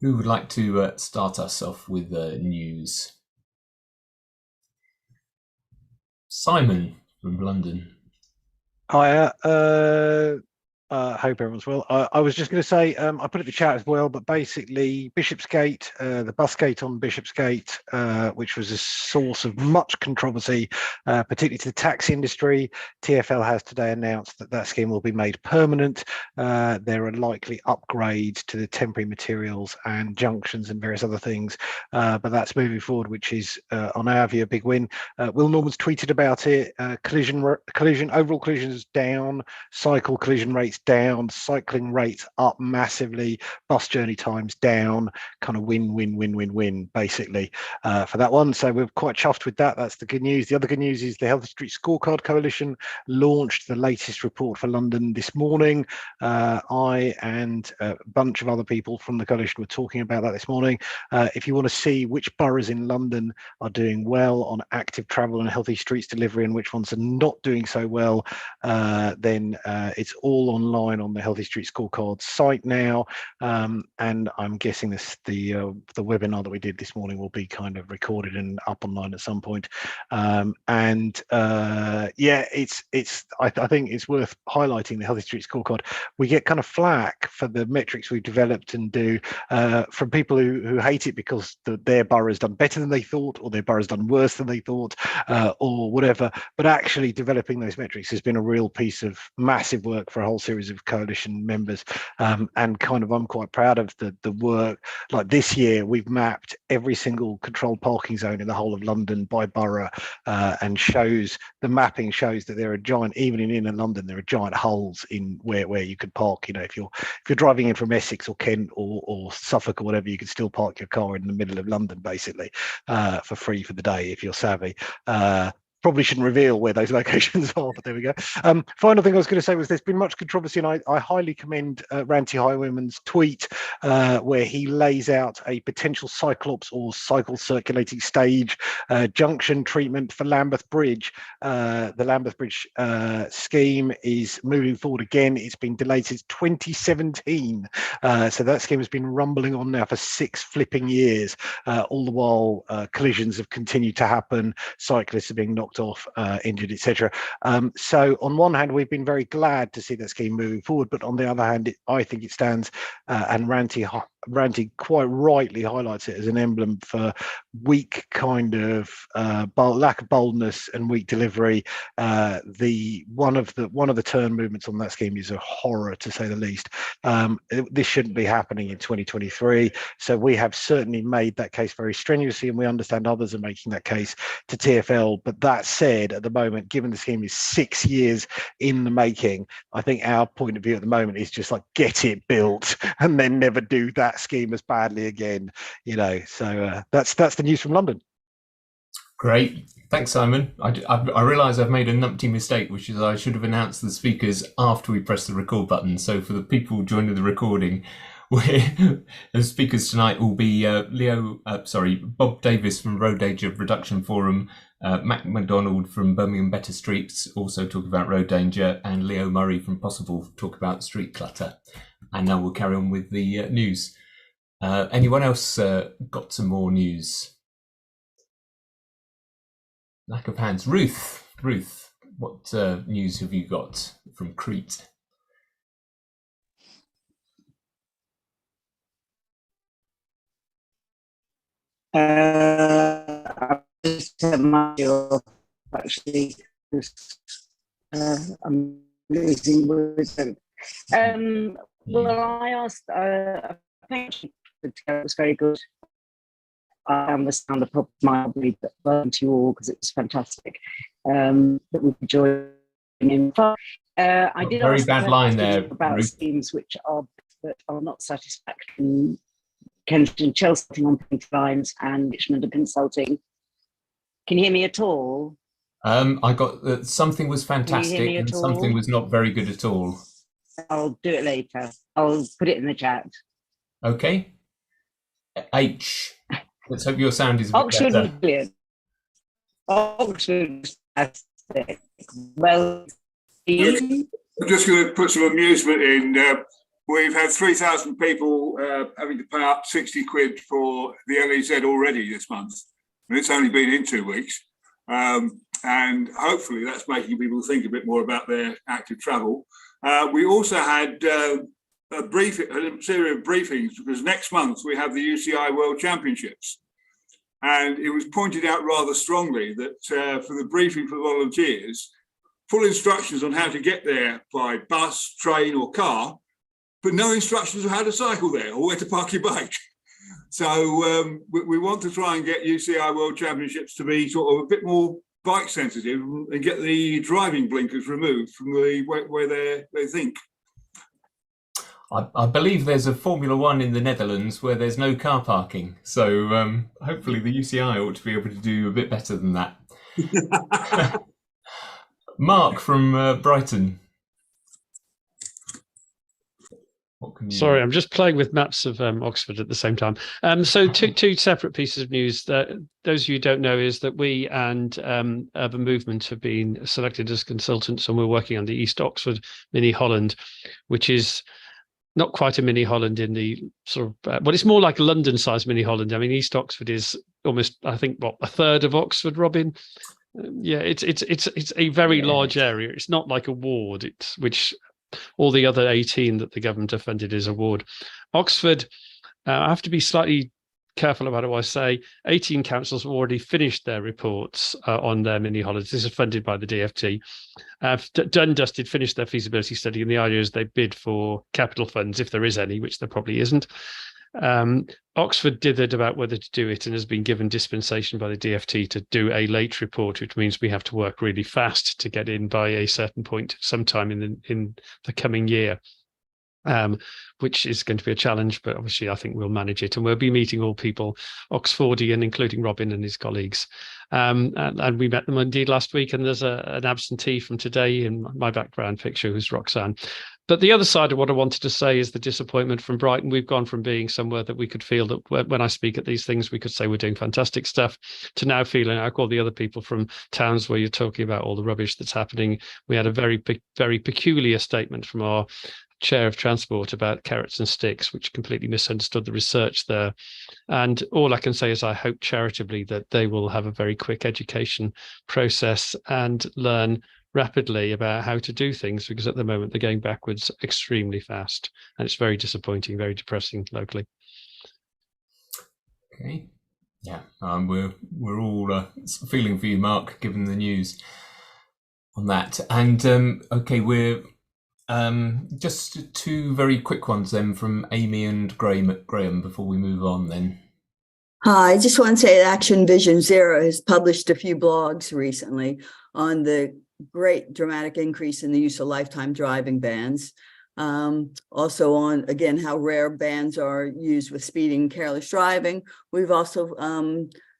Who would like to start us off with news? Simon from London. Hi, hope everyone's well. I was just going to say, I put it in the chat as well, but basically Bishopsgate, the bus gate on Bishopsgate, which was a source of much controversy, particularly to the taxi industry. TfL has today announced that that scheme will be made permanent. There are likely upgrades to the temporary materials and junctions and various other things, but that's moving forward, which is, on our view, a big win. Will Norman's tweeted about it. Overall collisions down, cycle collision rates down, cycling rates up massively, bus journey times down, kind of win basically for that one. So we're quite chuffed with that. That's the good news. The other good news is the Healthy Street Scorecard Coalition launched the latest report for London this morning. I and a bunch of other people from the coalition were talking about that this morning. If you want to see which boroughs in London are doing well on active travel and healthy streets delivery and which ones are not doing so well, then it's all online on the Healthy Street Scorecard site now, and I'm guessing the webinar that we did this morning will be kind of recorded and up online at some point. Yeah, I think it's worth highlighting the Healthy Street Scorecard. We get kind of flack for the metrics we've developed and do from people who hate it because their borough's done better than they thought, or their borough's done worse than they thought, or whatever. But actually developing those metrics has been a real piece of massive work for a whole series of coalition members, and kind of I'm quite proud of the work. Like this year we've mapped every single controlled parking zone in the whole of London by borough, and the mapping shows that there are giant, even in inner London, there are giant holes in where you could park. You know, if you're driving in from Essex or Kent or Suffolk or whatever, you can still park your car in the middle of London basically for free for the day if you're savvy. Probably shouldn't reveal where those locations are, but there we go. Final thing I was going to say was there's been much controversy, and I highly commend Ranty Highwayman's tweet where he lays out a potential Cyclops or cycle circulating stage junction treatment for Lambeth Bridge. The Lambeth Bridge scheme is moving forward again. It's been delayed since 2017. So that scheme has been rumbling on now for 6 flipping years. All the while collisions have continued to happen, cyclists are being knocked off, injured, etc. So on one hand, we've been very glad to see that scheme moving forward, but on the other hand, I think it stands, and Ranty quite rightly highlights it as an emblem for weak kind of lack of boldness and weak delivery. One of the turn movements on that scheme is a horror, to say the least. This shouldn't be happening in 2023. So we have certainly made that case very strenuously, and we understand others are making that case to TfL. But that said, at the moment, given the scheme is 6 years in the making, I think our point of view at the moment is just like get it built and then never do that scheme as badly again. You know, so that's the news from London. Great, thanks, Simon. I realise I've made a numpty mistake, which is I should have announced the speakers after we press the record button. So for the people joining the recording, the speakers tonight will be Bob Davis from Road Danger Reduction Forum, McDonald from Birmingham Better Streets, also talk about road danger, and Leo Murray from Possible talk about street clutter. And now we'll carry on with the news. Anyone else got some more news? Lack of hands. Ruth, what news have you got from Crete? Actually, I'm losing words. Well, I asked, I think it was very good. I understand the problem mildly, but welcome to you all because it was fantastic that we could join in. I did very ask bad line there about Ruth. schemes that are not satisfactory. Kensington, Chelsea on pink lines, and Richmond are consulting. Can you hear me at all? I got something was fantastic and something was not very good at all. I'll do it later. I'll put it in the chat. Okay. H. Let's hope your sound is a bit Oxford better. was brilliant. Oxford was fantastic. Well, I'm just going to put some amusement in. we've had 3,000 people having to pay up 60 quid for the LEZ already this month, and it's only been in 2 weeks. And hopefully that's making people think a bit more about their active travel. We also had a series of briefings, because next month we have the UCI World Championships. And it was pointed out rather strongly that for the briefing for the volunteers, full instructions on how to get there by bus, train or car, but no instructions on how to cycle there or where to park your bike. So we want to try and get UCI World Championships to be sort of a bit more bike sensitive and get the driving blinkers removed from the where they think. I believe there's a Formula One in the Netherlands where there's no car parking. So hopefully the UCI ought to be able to do a bit better than that. Mark from Brighton. Sorry, I'm just playing with maps of Oxford at the same time. So two separate pieces of news. That those of you who don't know is that we and Urban Movement have been selected as consultants, and we're working on the East Oxford Mini Holland, which is not quite a Mini Holland in the sort of, well, it's more like a London-sized Mini Holland. I mean, East Oxford is almost, I think, what, a third of Oxford, Robin? Yeah, it's a very large area. It's not like a ward, which all the other 18 that the government have funded is a ward. Oxford, I have to be slightly careful about what I say. 18 councils have already finished their reports on their mini holidays. This is funded by the DfT. Done, dusted, finished their feasibility study, and the idea is they bid for capital funds, if there is any, which there probably isn't. Oxford dithered about whether to do it and has been given dispensation by the DfT to do a late report, which means we have to work really fast to get in by a certain point sometime in the coming year. Which is going to be a challenge, but obviously I think we'll manage it. And we'll be meeting all people, Oxfordian, including Robin and his colleagues. And we met them indeed last week, and there's an absentee from today in my background picture, who's Roxanne. But the other side of what I wanted to say is the disappointment from Brighton. We've gone from being somewhere that we could feel that when I speak at these things, we could say we're doing fantastic stuff, to now feeling like all the other people from towns where you're talking about all the rubbish that's happening. We had a very peculiar statement from our chair of transport about carrots and sticks, which completely misunderstood the research there. And all I can say is I hope charitably that they will have a very quick education process and learn rapidly about how to do things, because at the moment they're going backwards extremely fast, and it's very disappointing, very depressing locally. Okay, yeah, we're all feeling for you, Mark, given the news on that. And okay, we're just two very quick ones then from Amy and Graham before we move on then. Hi, I just want to say that Action Vision Zero has published a few blogs recently on the great dramatic increase in the use of lifetime driving bans. Also on, again, how rare bans are used with speeding and careless driving. We've also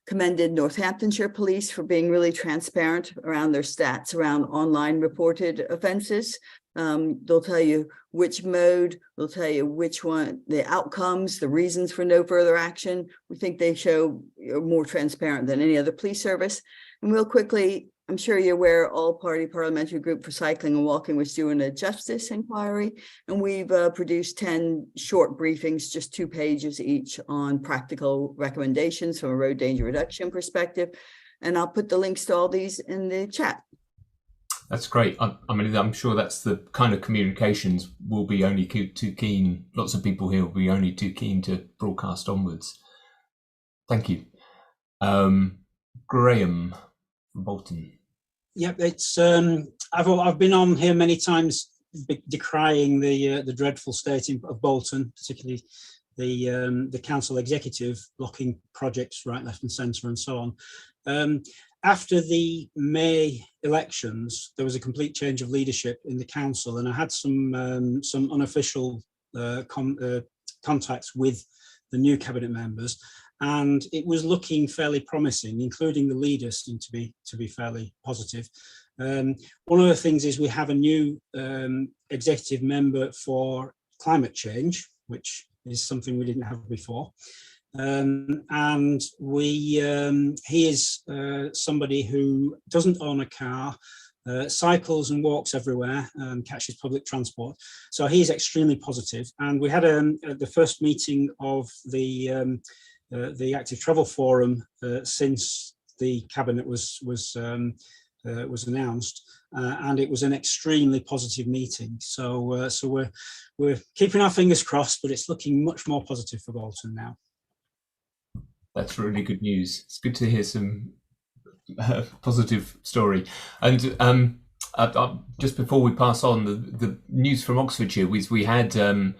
commended Northamptonshire Police for being really transparent around their stats around online reported offences. They'll tell you which mode, they'll tell you which one, the outcomes, the reasons for no further action. We think they show more transparent than any other police service. And real quickly, I'm sure you're aware, All-Party Parliamentary Group for Cycling and Walking was doing a justice inquiry, and we've produced 10 short briefings, just 2 pages each, on practical recommendations from a road danger reduction perspective. And I'll put the links to all these in the chat. That's great. I mean, I'm sure that's the kind of communications we'll be only too keen. Lots of people here will be only too keen to broadcast onwards. Thank you. Graham from Bolton. Yeah, it's I've been on here many times decrying the dreadful state of Bolton, particularly the council executive blocking projects right, left, and centre, and so on. After the May elections, there was a complete change of leadership in the council, and I had some unofficial contacts with the new cabinet members, and it was looking fairly promising, including the leaders seemed to be fairly positive. One of the things is we have a new executive member for climate change, which is something we didn't have before. And he is somebody who doesn't own a car, cycles and walks everywhere, catches public transport. So he's extremely positive. And we had the first meeting of the Active Travel Forum since the cabinet was announced, and it was an extremely positive meeting. So we're keeping our fingers crossed, but it's looking much more positive for Bolton now. That's really good news. It's good to hear some positive story. And just before we pass on, the news from Oxfordshire was we had some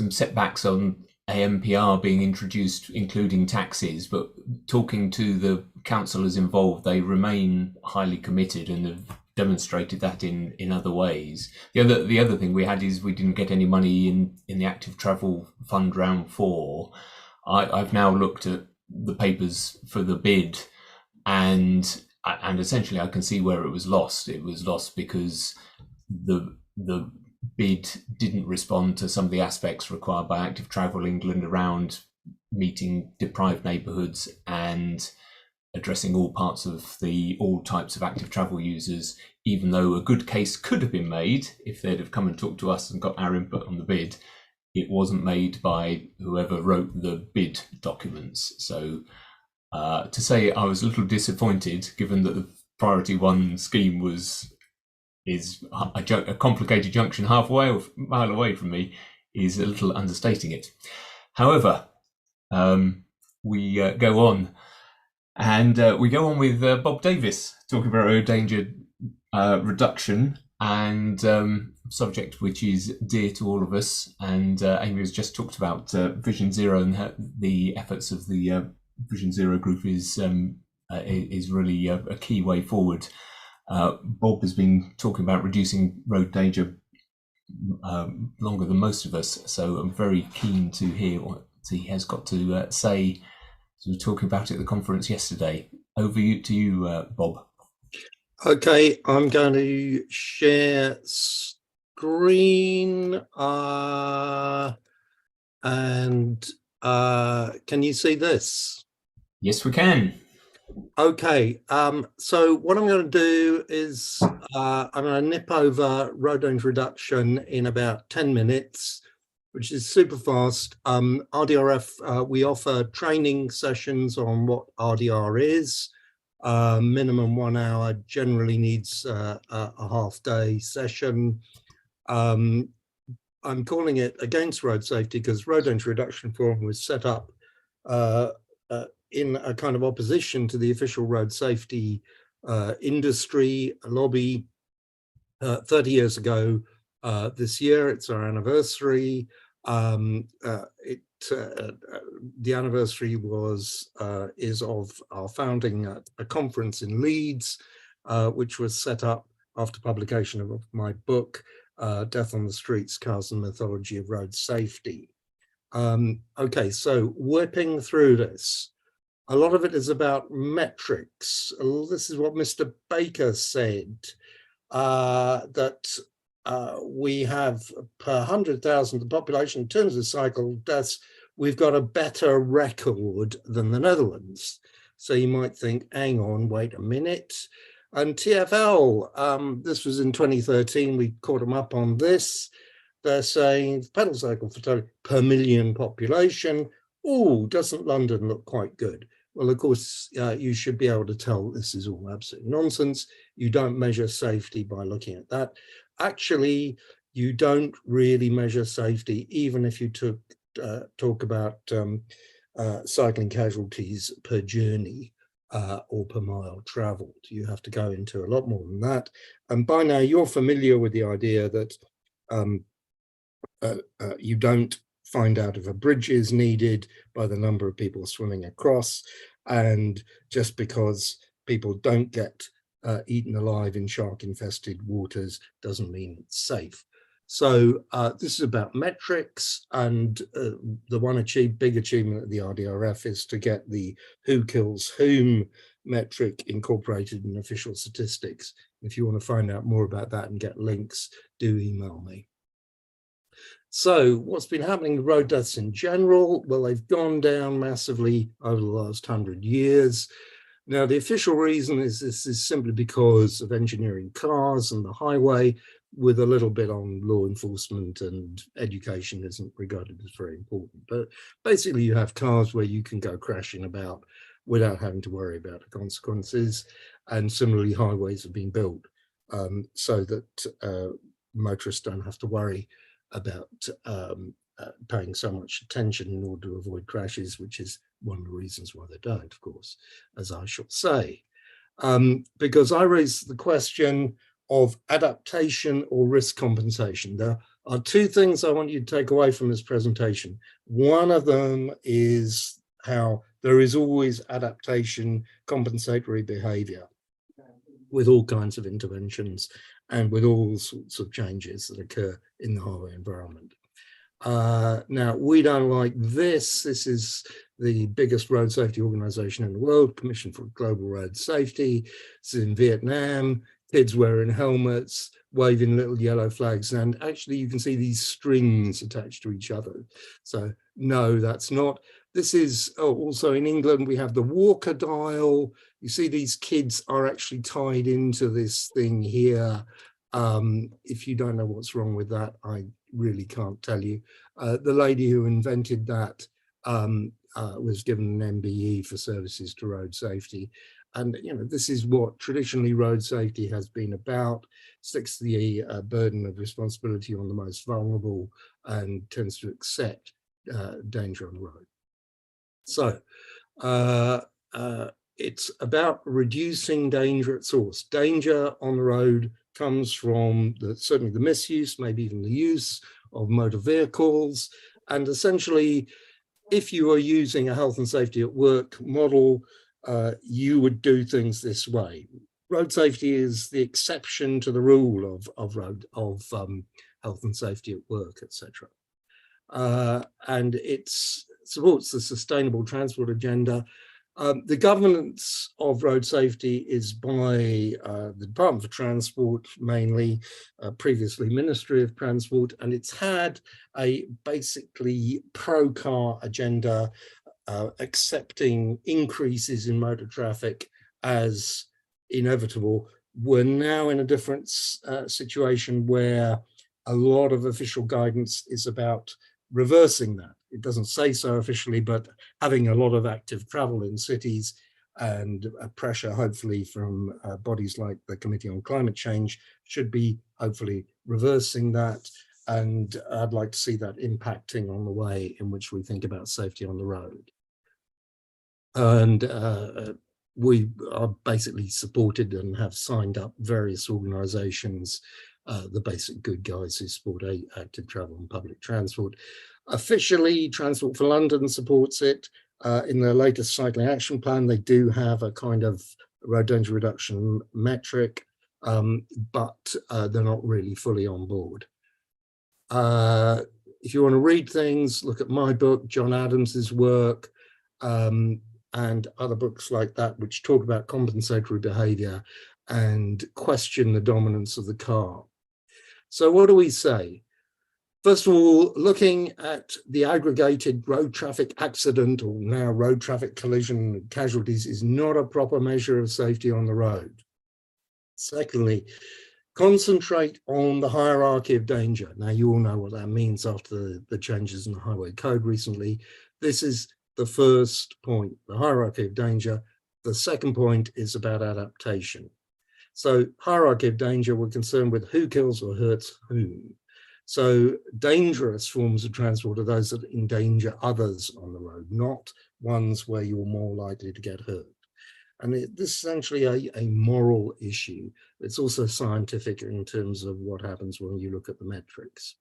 setbacks on AMPR being introduced, including taxis, but talking to the councillors involved, they remain highly committed and have demonstrated that in other ways. The other thing we had is we didn't get any money in the Active Travel Fund round 4. I've now looked at the papers for the bid, and essentially I can see where it was lost. It was lost because the bid didn't respond to some of the aspects required by Active Travel England around meeting deprived neighbourhoods and addressing all types of active travel users, even though a good case could have been made if they'd have come and talked to us and got our input on the bid. It wasn't made by whoever wrote the bid documents. So to say I was a little disappointed, given that the Priority 1 scheme is a complicated junction halfway or a mile away from me, is a little understating it. However, we go on. And we go on with Bob Davis talking about road danger reduction, and subject which is dear to all of us. And Amy has just talked about Vision Zero, and the efforts of the Vision Zero group is really a key way forward. Bob has been talking about reducing road danger longer than most of us, so I'm very keen to hear what he has got to say. So we were talking about it at the conference yesterday. Over to you, Bob. Okay, I'm going to share screen and can you see this? Yes, we can. Okay, so what I'm going to do is I'm going to nip over road danger reduction in about 10 minutes, which is super fast. RDRF, we offer training sessions on what RDR is. Minimum 1 hour, generally needs a half-day session. I'm calling it Against Road Safety because Road Danger Reduction Forum was set up in a kind of opposition to the official road safety industry lobby 30 years ago. This year, it's our anniversary. The anniversary is of our founding at a conference in Leeds, which was set up after publication of my book, Death on the Streets, Cars and Mythology of Road Safety. Okay, so whipping through this. A lot of it is about metrics. This is what Mr. Baker said, that we have per 100,000 the population in terms of cycle deaths, we've got a better record than the Netherlands. So you might think, hang on, wait a minute. And TfL, this was in 2013, we caught them up on this. They're saying pedal cycle fatality per million population. Oh, doesn't London look quite good? Well, of course, you should be able to tell this is all absolute nonsense. You don't measure safety by looking at that. Actually, you don't really measure safety, even if you talk about cycling casualties per journey or per mile traveled. You have to go into a lot more than that. And by now, you're familiar with the idea that you don't find out if a bridge is needed by the number of people swimming across, and just because people don't get eaten alive in shark-infested waters doesn't mean it's safe. So this is about metrics, and the one big achievement of the RDRF is to get the who kills whom metric incorporated in official statistics. If you want to find out more about that and get links, do email me. So what's been happening to road deaths in general? Well, they've gone down massively over the last 100 years. Now, the official reason is this is simply because of engineering cars and the highway, with a little bit on law enforcement, and education isn't regarded as very important. But basically, you have cars where you can go crashing about without having to worry about the consequences. And similarly, highways have been built so that motorists don't have to worry about paying so much attention in order to avoid crashes, which is one of the reasons why they don't, of course, as I shall say. Because I raised the question of adaptation or risk compensation. There are two things I want you to take away from this presentation. One of them is how there is always adaptation, compensatory behavior with all kinds of interventions and with all sorts of changes that occur in the highway environment. Now, we don't like this. This is the biggest road safety organization in the world, Commission for Global Road Safety. It's in Vietnam, kids wearing helmets, waving little yellow flags, and actually you can see these strings attached to each other. So no, that's not. This is also in England, we have the Walker dial. You see these kids are actually tied into this thing here. If you don't know what's wrong with that, I really can't tell you. The lady who invented that was given an MBE for services to road safety. And, you know, this is what traditionally road safety has been about, sticks the burden of responsibility on the most vulnerable and tends to accept danger on the road. So it's about reducing danger at source. Danger on the road comes from certainly the misuse, maybe even the use of motor vehicles. And essentially, if you are using a health and safety at work model, you would do things this way. Road safety is the exception to the rule of health and safety at work, etc. And it supports the sustainable transport agenda. The governance of road safety is by the Department for Transport, mainly, previously Ministry of Transport, and it's had a basically pro-car agenda, accepting increases in motor traffic as inevitable. We're now in a different situation where a lot of official guidance is about reversing that. It doesn't say so officially, but having a lot of active travel in cities and pressure, hopefully, from bodies like the Committee on Climate Change should be hopefully reversing that. And I'd like to see that impacting on the way in which we think about safety on the road. And we are basically supported and have signed up various organizations, the basic good guys who support active travel and public transport. Officially, Transport for London supports it. In their latest cycling action plan, they do have a kind of road danger reduction metric, but they're not really fully on board. If you want to read things, look at my book, John Adams's work, and other books like that, which talk about compensatory behavior and question the dominance of the car. So what do we say? First of all, looking at the aggregated road traffic accident, or now road traffic collision casualties, is not a proper measure of safety on the road. Secondly, concentrate on the hierarchy of danger. Now, you all know what that means after the changes in the highway code recently. This is the first point, the hierarchy of danger. The second point is about adaptation. So hierarchy of danger, we're concerned with who kills or hurts whom. So dangerous forms of transport are those that endanger others on the road, not ones where you're more likely to get hurt. And this is essentially a moral issue. It's also scientific in terms of what happens when you look at the metrics.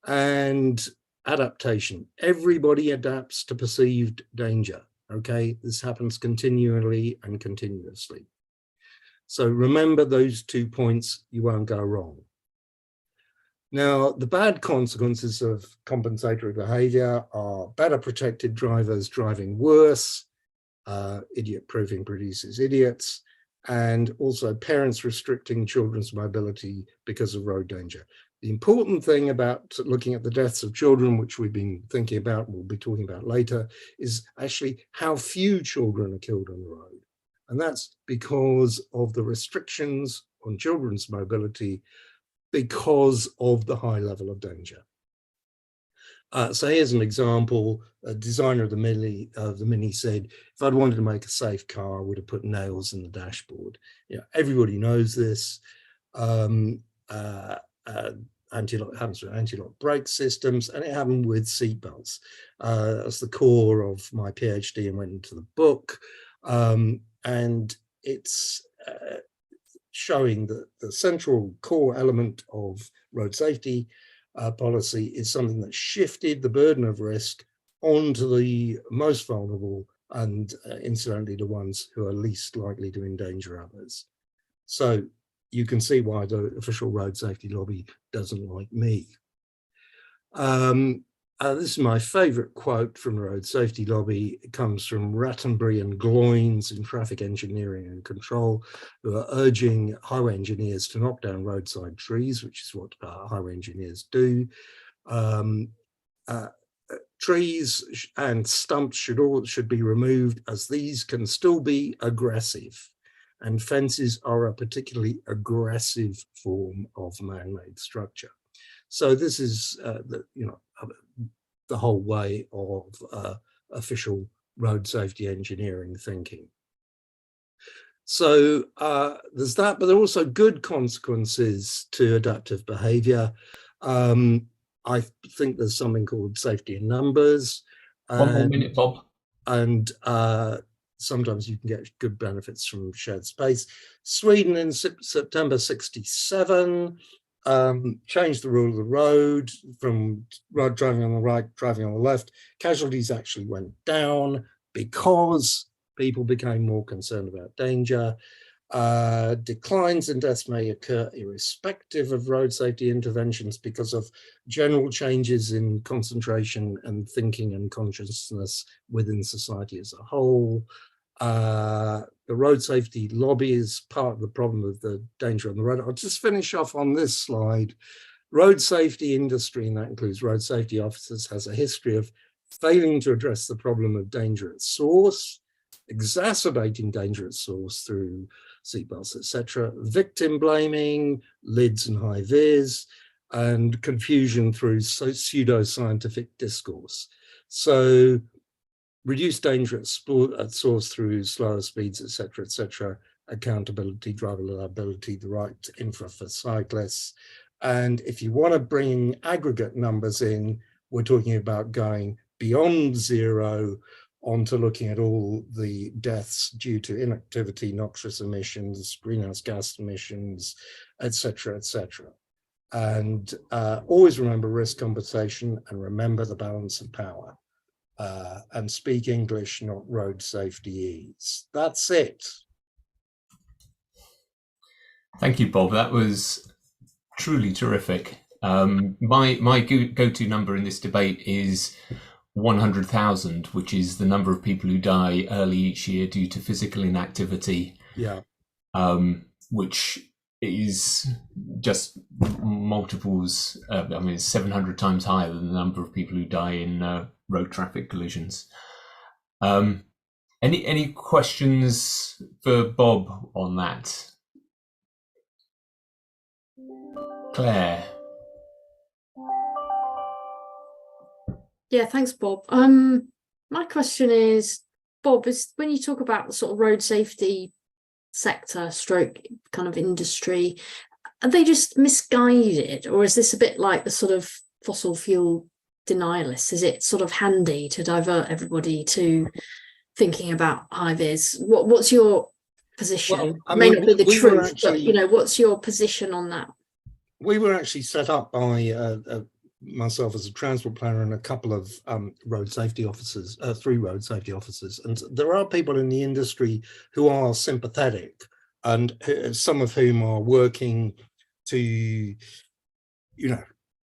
And adaptation. Everybody adapts to perceived danger, okay? This happens continually and continuously. So remember those 2 points, you won't go wrong. Now, the bad consequences of compensatory behavior are better protected drivers driving worse, idiot proofing produces idiots, and also parents restricting children's mobility because of road danger. The important thing about looking at the deaths of children, which we've been thinking about, we'll be talking about later, is actually how few children are killed on the road. And that's because of the restrictions on children's mobility because of the high level of danger. So here's an example. A designer of the Mini said, if I'd wanted to make a safe car, I would have put nails in the dashboard. You know, everybody knows this. Happens with anti-lock brake systems, and it happened with seatbelts. That's the core of my PhD and went into the book. And it's showing that the central core element of road safety policy is something that shifted the burden of risk onto the most vulnerable and incidentally the ones who are least likely to endanger others. So you can see why the official road safety lobby doesn't like me. This is my favorite quote from the road safety lobby. It comes from Rattenbury and Gloins in Traffic Engineering and Control, who are urging highway engineers to knock down roadside trees, which is what highway engineers do. Trees and stumps should be removed, as these can still be aggressive, and fences are a particularly aggressive form of man-made structure. So this is the whole way of official road safety engineering thinking. So there's that, but there are also good consequences to adaptive behavior. I think there's something called safety in numbers. One more minute, Bob. And sometimes you can get good benefits from shared space. Sweden in September 67 changed the rule of the road from driving on the right, driving on the left. Casualties actually went down because people became more concerned about danger. Declines in deaths may occur irrespective of road safety interventions because of general changes in concentration and thinking and consciousness within society as a whole. The road safety lobby is part of the problem of the danger on the road. I'll just finish off on this slide. Road safety industry, and that includes road safety officers, has a history of failing to address the problem of danger at source, exacerbating danger at source through seatbelts, etc., victim blaming, lids and high vis, and confusion through pseudo-scientific discourse. So reduce danger at source through slower speeds, etc., accountability, driver liability, the right to infra for cyclists. And if you want to bring aggregate numbers in, we're talking about going beyond zero onto looking at all the deaths due to inactivity, noxious emissions, greenhouse gas emissions, etc., etc. And always remember risk compensation and remember the balance of power. And speak English, not road safety ease. That's it. Thank you, Bob. That was truly terrific. My go-to number in this debate is 100,000, which is the number of people who die early each year due to physical inactivity. Yeah. Which is just multiples. It's 700 times higher than the number of people who die in road traffic collisions. Any questions for Bob on that? Claire. Yeah, thanks, Bob. My question is, Bob, is when you talk about the sort of road safety sector stroke kind of industry, are they just misguided, or is this a bit like the sort of fossil fuel denialists? Is it sort of handy to divert everybody to thinking about high vis? What's your position? Well, it may not be the truth, actually, but what's your position on that? We were actually set up by myself as a transport planner and a couple of road safety officers, 3 road safety officers. And there are people in the industry who are sympathetic, and some of whom are working to,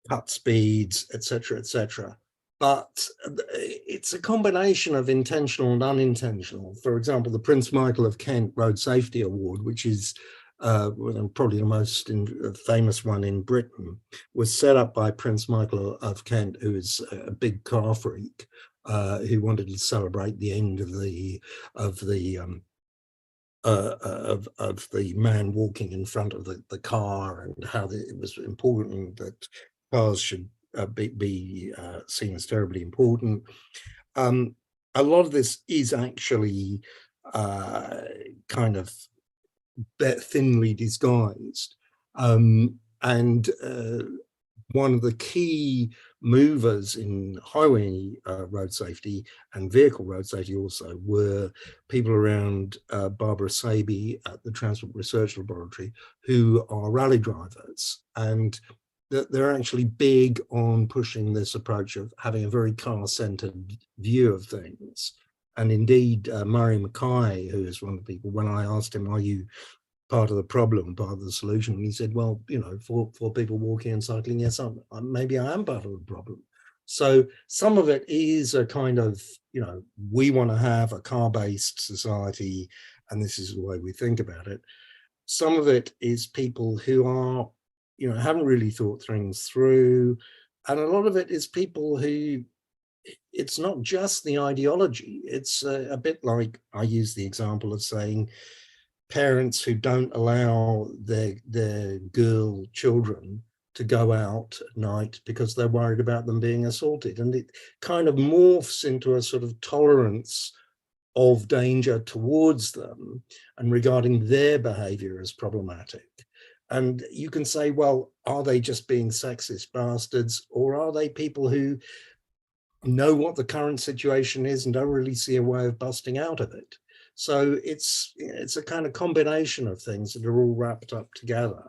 cut speeds, etc., etc. But it's a combination of intentional and unintentional. For example, the Prince Michael of Kent Road Safety Award, which is probably the most famous one in Britain, was set up by Prince Michael of Kent, who is a big car freak, who wanted to celebrate the end of the of the man walking in front of the car, and how it was important that cars should be seen as terribly important. A lot of this is actually kind of thinly disguised. And one of the key movers in highway road safety and vehicle road safety also were people around Barbara Saby at the Transport Research Laboratory, who are rally drivers. And they're actually big on pushing this approach of having a very car-centered view of things. And indeed, Murray Mackay, who is one of the people, when I asked him, are you part of the problem, part of the solution? And he said, well, you know, for people walking and cycling, yes, maybe I am part of the problem. So some of it is a kind of, you know, we want to have a car-based society, and this is the way we think about it. Some of it is people who are, you know, haven't really thought things through. And a lot of it is people who, it's not just the ideology. It's a bit like, I use the example of saying, parents who don't allow their girl children to go out at night because they're worried about them being assaulted. And it kind of morphs into a sort of tolerance of danger towards them and regarding their behavior as problematic. And you can say, well, are they just being sexist bastards, or are they people who know what the current situation is and don't really see a way of busting out of it? So it's a kind of combination of things that are all wrapped up together.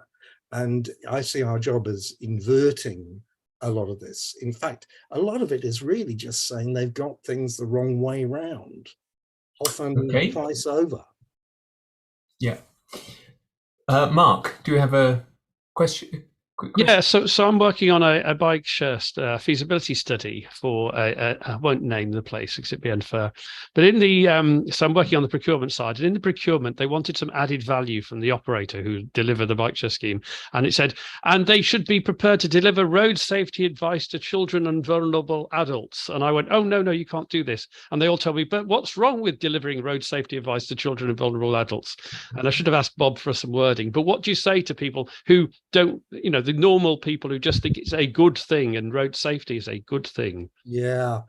And I see our job as inverting a lot of this. In fact, a lot of it is really just saying they've got things the wrong way round, often twice over. Yeah. Mark, do you have a question? Yeah, so I'm working on a bike share feasibility study for I won't name the place because it'd be unfair, but in the so I'm working on the procurement side, and in the procurement they wanted some added value from the operator who delivered the bike share scheme, and it said, and they should be prepared to deliver road safety advice to children and vulnerable adults. And I went, oh no, you can't do this. And they all told me, but what's wrong with delivering road safety advice to children and vulnerable adults? And I should have asked Bob for some wording. But what do you say to people who don't, you know, the normal people who just think it's a good thing and road safety is a good thing? Yeah,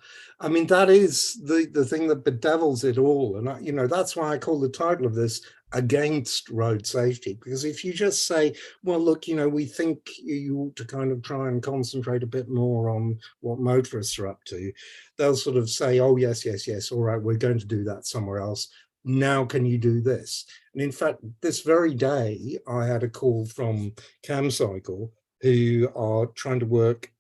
I mean, that is the thing that bedevils it all. And, you know, that's why I call the title of this Against Road Safety, because if you just say, well, look, you know, we think you ought to kind of try and concentrate a bit more on what motorists are up to, they'll sort of say, oh, yes, all right, we're going to do that somewhere else. Now, can you do this? And in fact, this very day, I had a call from CamCycle, who are trying to work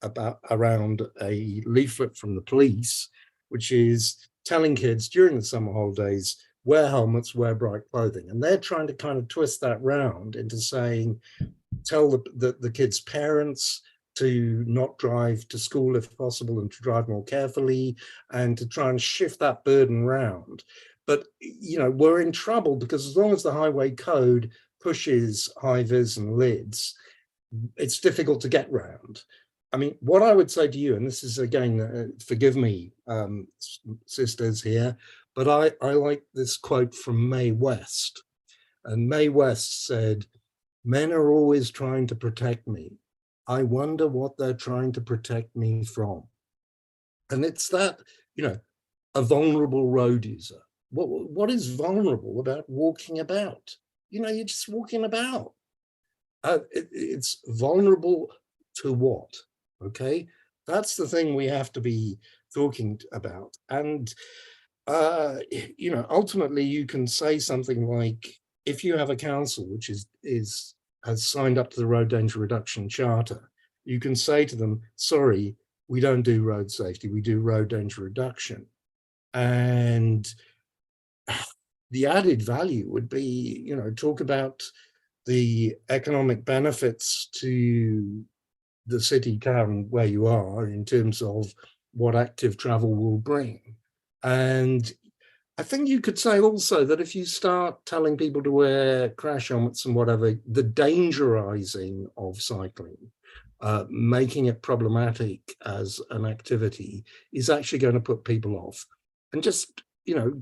around a leaflet from the police, which is telling kids during the summer holidays, wear helmets, wear bright clothing. And they're trying to kind of twist that round into saying, tell the kids' parents to not drive to school if possible and to drive more carefully, and to try and shift that burden round. But, you know, we're in trouble because as long as the highway code pushes high vis and lids, it's difficult to get round. I mean, what I would say to you, and this is again, forgive me, sisters here, but I like this quote from Mae West. And Mae West said, men are always trying to protect me. I wonder what they're trying to protect me from. And it's that, you know, a vulnerable road user. What is vulnerable about walking about? You know, you're just walking about. It's vulnerable to what? Okay, that's the thing we have to be talking about. And you know, ultimately, you can say something like, if you have a council which has signed up to the Road Danger Reduction Charter, you can say to them, sorry, we don't do road safety, we do road danger reduction. And the added value would be, you know, talk about the economic benefits to the city, town where you are in terms of what active travel will bring. And I think you could say also that if you start telling people to wear crash helmets and whatever, the dangerizing of cycling, making it problematic as an activity, is actually going to put people off. And just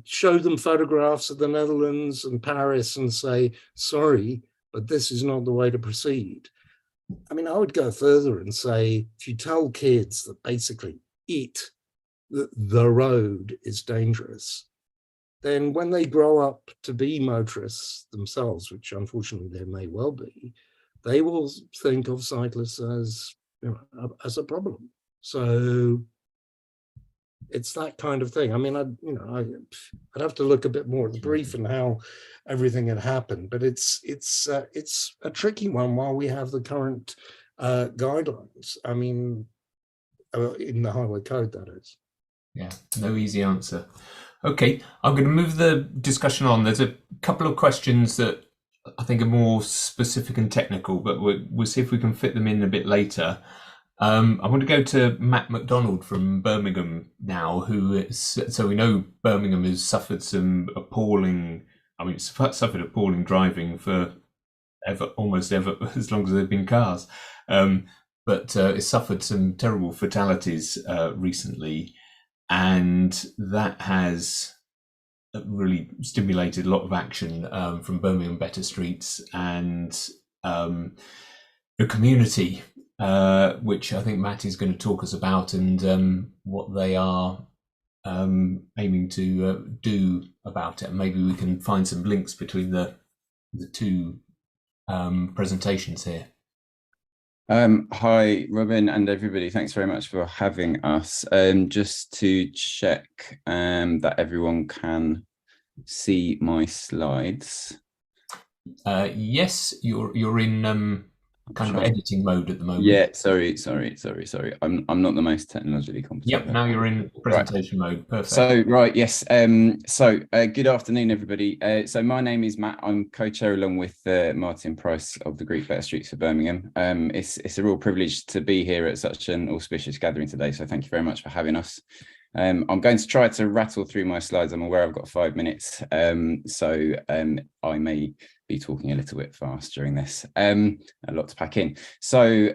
show them photographs of the Netherlands and Paris and say, sorry, but this is not the way to proceed. I mean, I would go further and say, if you tell kids that basically the road is dangerous, then when they grow up to be motorists themselves, which unfortunately they may well be, they will think of cyclists as, as a problem. So it's that kind of thing. I mean, I'd have to look a bit more at the brief and how everything had happened, but it's a tricky one while we have the current guidelines. I mean, in the highway code, that is. Yeah, no easy answer. Okay, I'm going to move the discussion on. There's a couple of questions that I think are more specific and technical, but we'll see if we can fit them in a bit later. I want to go to Matt McDonald from Birmingham now, so we know Birmingham has suffered some appalling driving for almost ever, as long as there have been cars. But it suffered some terrible fatalities recently, and that has really stimulated a lot of action from Birmingham Better Streets and the community, which I think Matt is going to talk us about, and what they are aiming to do about it. And maybe we can find some links between the two presentations here. Hi, Robin and everybody. Thanks very much for having us. Just to check that everyone can see my slides. Yes, you're in kind of editing mode at the moment. Yeah, sorry. I'm not the most technologically competent. Yep, now you're in presentation mode. Perfect. So, right, yes. Good afternoon, everybody. So my name is Matt. I'm co-chair along with Martin Price of the group Better Streets for Birmingham. It's a real privilege to be here at such an auspicious gathering today. So thank you very much for having us. I'm going to try to rattle through my slides. I'm aware I've got 5 minutes, so I may be talking a little bit fast during this. A lot to pack in. So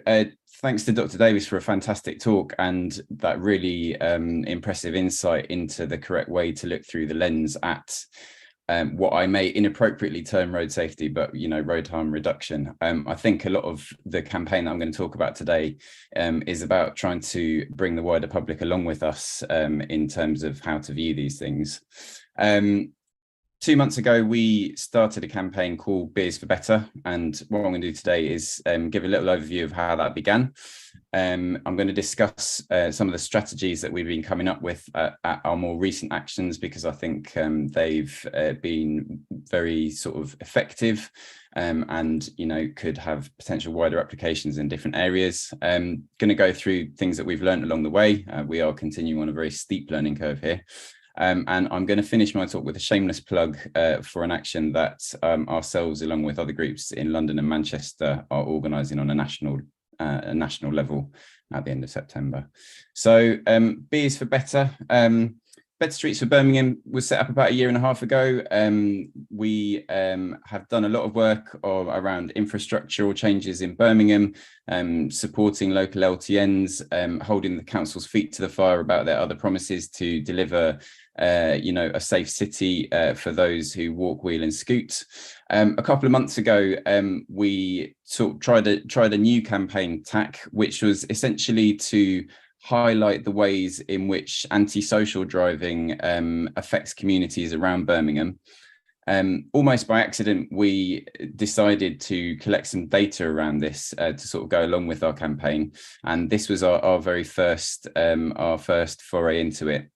thanks to Dr. Davis for a fantastic talk and that really impressive insight into the correct way to look through the lens at what I may inappropriately term road safety, but road harm reduction. I think a lot of the campaign that I'm going to talk about today is about trying to bring the wider public along with us in terms of how to view these things. 2 months ago, we started a campaign called Beers for Better, and what I'm going to do today is give a little overview of how that began. I'm going to discuss some of the strategies that we've been coming up with at our more recent actions, because I think they've been very sort of effective and could have potential wider applications in different areas. Going to go through things that we've learned along the way. We are continuing on a very steep learning curve here. And I'm going to finish my talk with a shameless plug for an action that ourselves, along with other groups in London and Manchester, are organising on a national level at the end of September. So Beers for Better. Better Streets for Birmingham was set up about 1.5 years ago. We have done a lot of work around infrastructural changes in Birmingham, supporting local LTNs, holding the council's feet to the fire about their other promises to deliver a safe city for those who walk, wheel and scoot. A couple of months ago, we tried a new campaign tack, which was essentially to highlight the ways in which antisocial driving affects communities around Birmingham. Almost by accident, we decided to collect some data around this to sort of go along with our campaign, and this was our very first foray into it.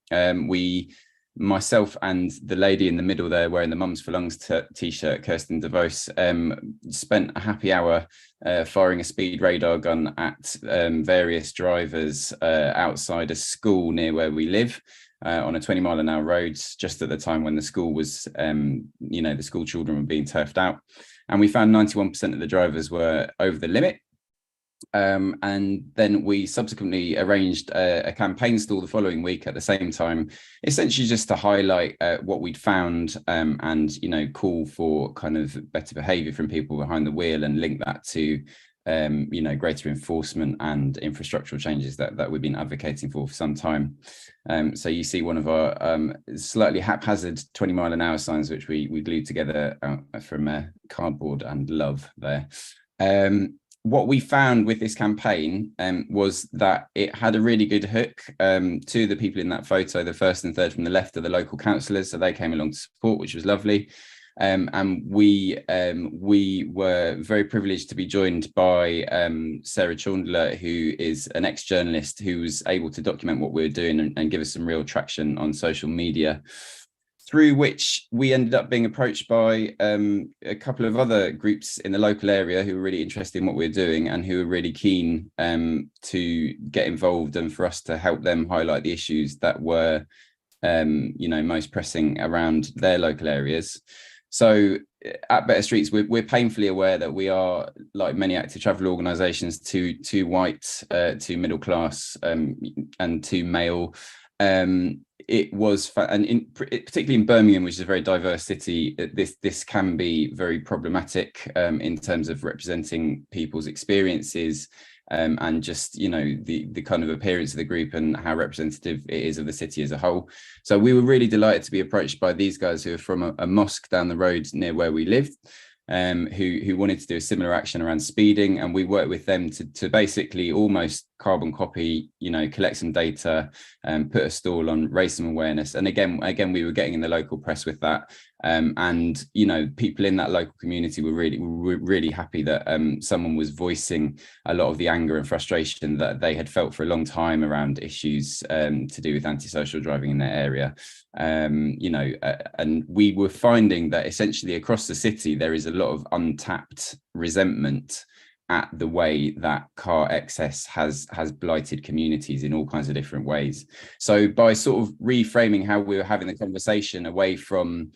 Myself and the lady in the middle there wearing the Mums for Lungs t-shirt, Kirsten DeVos, spent a happy hour firing a speed radar gun at various drivers outside a school near where we live on a 20-mile-an-hour road, just at the time when the school was, the school children were being turfed out. And we found 91% of the drivers were over the limit. And then we subsequently arranged a campaign stall the following week at the same time, essentially just to highlight what we'd found and call for kind of better behaviour from people behind the wheel and link that to greater enforcement and infrastructural changes that we've been advocating for some time. So you see one of our slightly haphazard 20-mile-an-hour signs, which we glued together from cardboard and love there. What we found with this campaign was that it had a really good hook. Two of the people in that photo, the first and third from the left, are the local councillors, so they came along to support, which was lovely. And we were very privileged to be joined by Sarah Chaundler, who is an ex-journalist who was able to document what we were doing and give us some real traction on social media, through which we ended up being approached by a couple of other groups in the local area who were really interested in what we were doing and who were really keen to get involved and for us to help them highlight the issues that were most pressing around their local areas. So at Better Streets, we're painfully aware that we are, like many active travel organisations, too white, too middle class, and too male. It was, particularly in Birmingham, which is a very diverse city, this can be very problematic in terms of representing people's experiences and just, the kind of appearance of the group and how representative it is of the city as a whole. So we were really delighted to be approached by these guys who are from a mosque down the road near where we lived, who wanted to do a similar action around speeding, and we worked with them to basically almost carbon copy, collect some data, put a stall on, raise some awareness. And again, we were getting in the local press with that. And people in that local community were really happy that someone was voicing a lot of the anger and frustration that they had felt for a long time around issues to do with antisocial driving in their area. And we were finding that essentially across the city there is a lot of untapped resentment at the way that car excess has blighted communities in all kinds of different ways. So by sort of reframing how we were having the conversation away from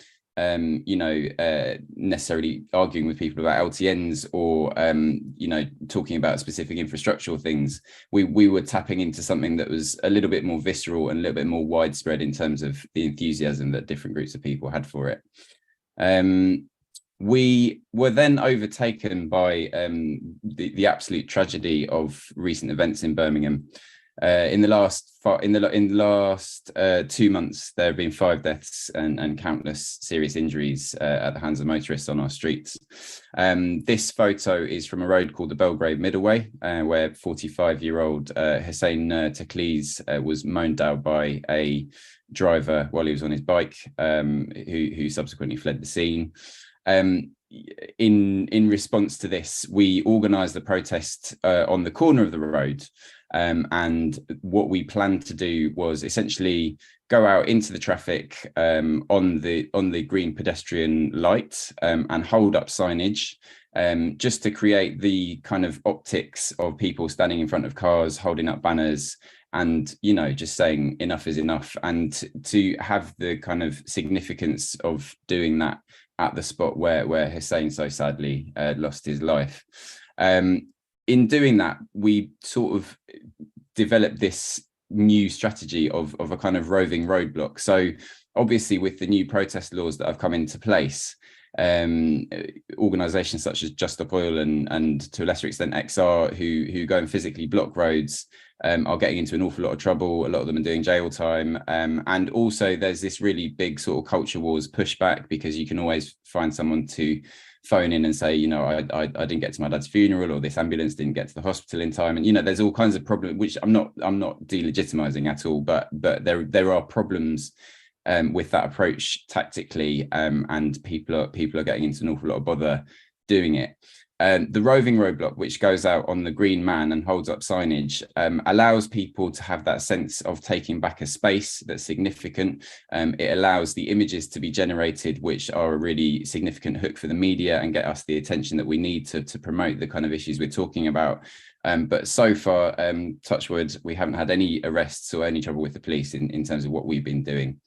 necessarily arguing with people about LTNs or talking about specific infrastructural things, we were tapping into something that was a little bit more visceral and a little bit more widespread in terms of the enthusiasm that different groups of people had for it. We were then overtaken by the absolute tragedy of recent events in Birmingham. In the last 2 months, there have been 5 deaths and countless serious injuries at the hands of motorists on our streets. This photo is from a road called the Belgrave Middleway, where 45-year-old Hussein Takliz was mown down by a driver while he was on his bike, who subsequently fled the scene. In response to this, we organised the protest on the corner of the road, and what we planned to do was essentially go out into the traffic on the green pedestrian light and hold up signage, just to create the kind of optics of people standing in front of cars, holding up banners, and just saying enough is enough, and to have the kind of significance of doing that at the spot where Hussein so sadly lost his life. In doing that, we sort of developed this new strategy of a kind of roving roadblock. So obviously with the new protest laws that have come into place, organisations such as Just Stop Oil and to a lesser extent XR, who go and physically block roads, are getting into an awful lot of trouble. A lot of them are doing jail time. And also there's this really big sort of culture wars pushback, because you can always find someone to phone in and say, I didn't get to my dad's funeral, or this ambulance didn't get to the hospital in time. And, there's all kinds of problems, which I'm not delegitimizing at all, but there are problems with that approach tactically, and people are getting into an awful lot of bother doing it. The roving roadblock, which goes out on the green man and holds up signage, allows people to have that sense of taking back a space that's significant. It allows the images to be generated, which are a really significant hook for the media and get us the attention that we need to promote the kind of issues we're talking about. But so far, touch wood, we haven't had any arrests or any trouble with the police in terms of what we've been doing.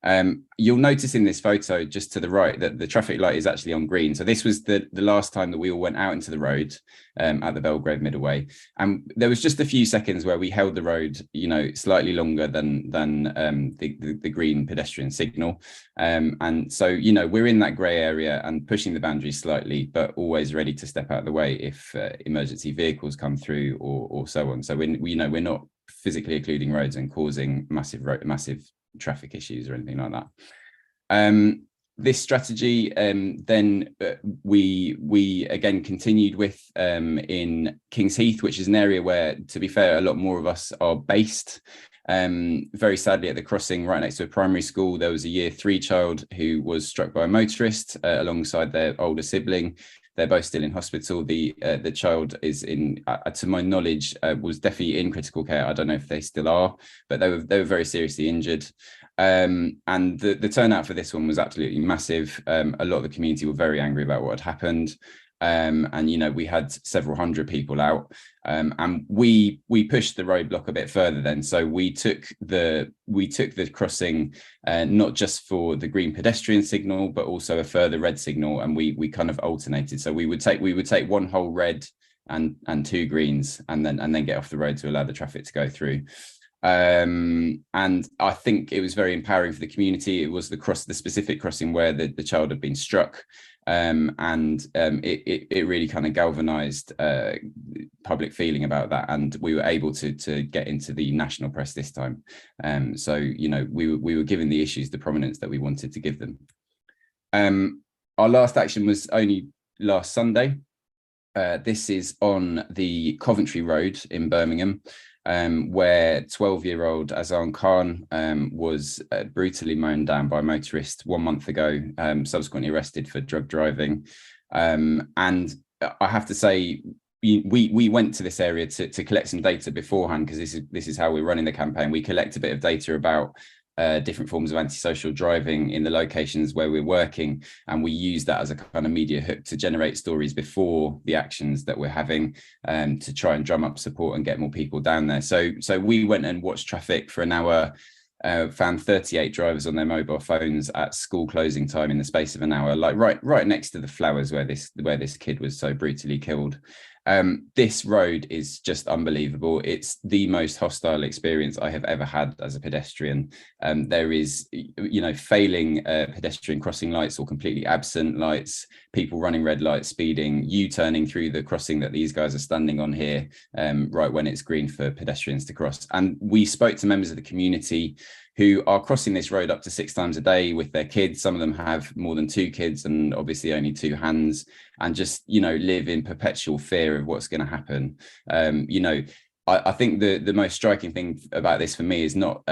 You'll notice in this photo just to the right that the traffic light is actually on green. So this was the last time that we all went out into the road at the Belgrave Middleway, and there was just a few seconds where we held the road, slightly longer than the green pedestrian signal, and so we're in that grey area and pushing the boundaries slightly, but always ready to step out of the way if emergency vehicles come through or so on. So we're not physically occluding roads and causing massive traffic issues or anything like that. This strategy then we again continued with in King's Heath, which is an area where, to be fair, a lot more of us are based. Very sadly, at the crossing right next to a primary school, there was a year 3 child who was struck by a motorist alongside their older sibling. They're both still in hospital. The child is to my knowledge, was definitely in critical care. I don't know if they still are, but they were very seriously injured. And the turnout for this one was absolutely massive. A lot of the community were very angry about what had happened. And we had several hundred people out, and we pushed the roadblock a bit further then. So we took the crossing not just for the green pedestrian signal, but also a further red signal, and we kind of alternated. So we would take one whole red and 2 greens, and then get off the road to allow the traffic to go through. And I think it was very empowering for the community. It was the specific crossing where the child had been struck. It really kind of galvanized public feeling about that, and we were able to get into the national press this time. So we were given the issues the prominence that we wanted to give them. Our last action was only last Sunday. This is on the Coventry Road in Birmingham, where 12-year-old Azan Khan was brutally mown down by a motorist 1 month ago, subsequently arrested for drug driving. And I have to say, we went to this area to collect some data beforehand, because this is how we're running the campaign. We collect a bit of data about different forms of antisocial driving in the locations where we're working, and we use that as a kind of media hook to generate stories before the actions that we're having, to try and drum up support and get more people down there. So we went and watched traffic for an hour, found 38 drivers on their mobile phones at school closing time in the space of an hour, like right next to the flowers where this kid was so brutally killed. This road is just unbelievable. It's the most hostile experience I have ever had as a pedestrian. There is, failing pedestrian crossing lights or completely absent lights, people running red lights, speeding, U-turning through the crossing that these guys are standing on here, right when it's green for pedestrians to cross. And we spoke to members of the community who are crossing this road up to 6 times a day with their kids. Some of them have more than 2 kids and obviously only 2 hands, and just, live in perpetual fear of what's going to happen. I think the most striking thing about this for me is not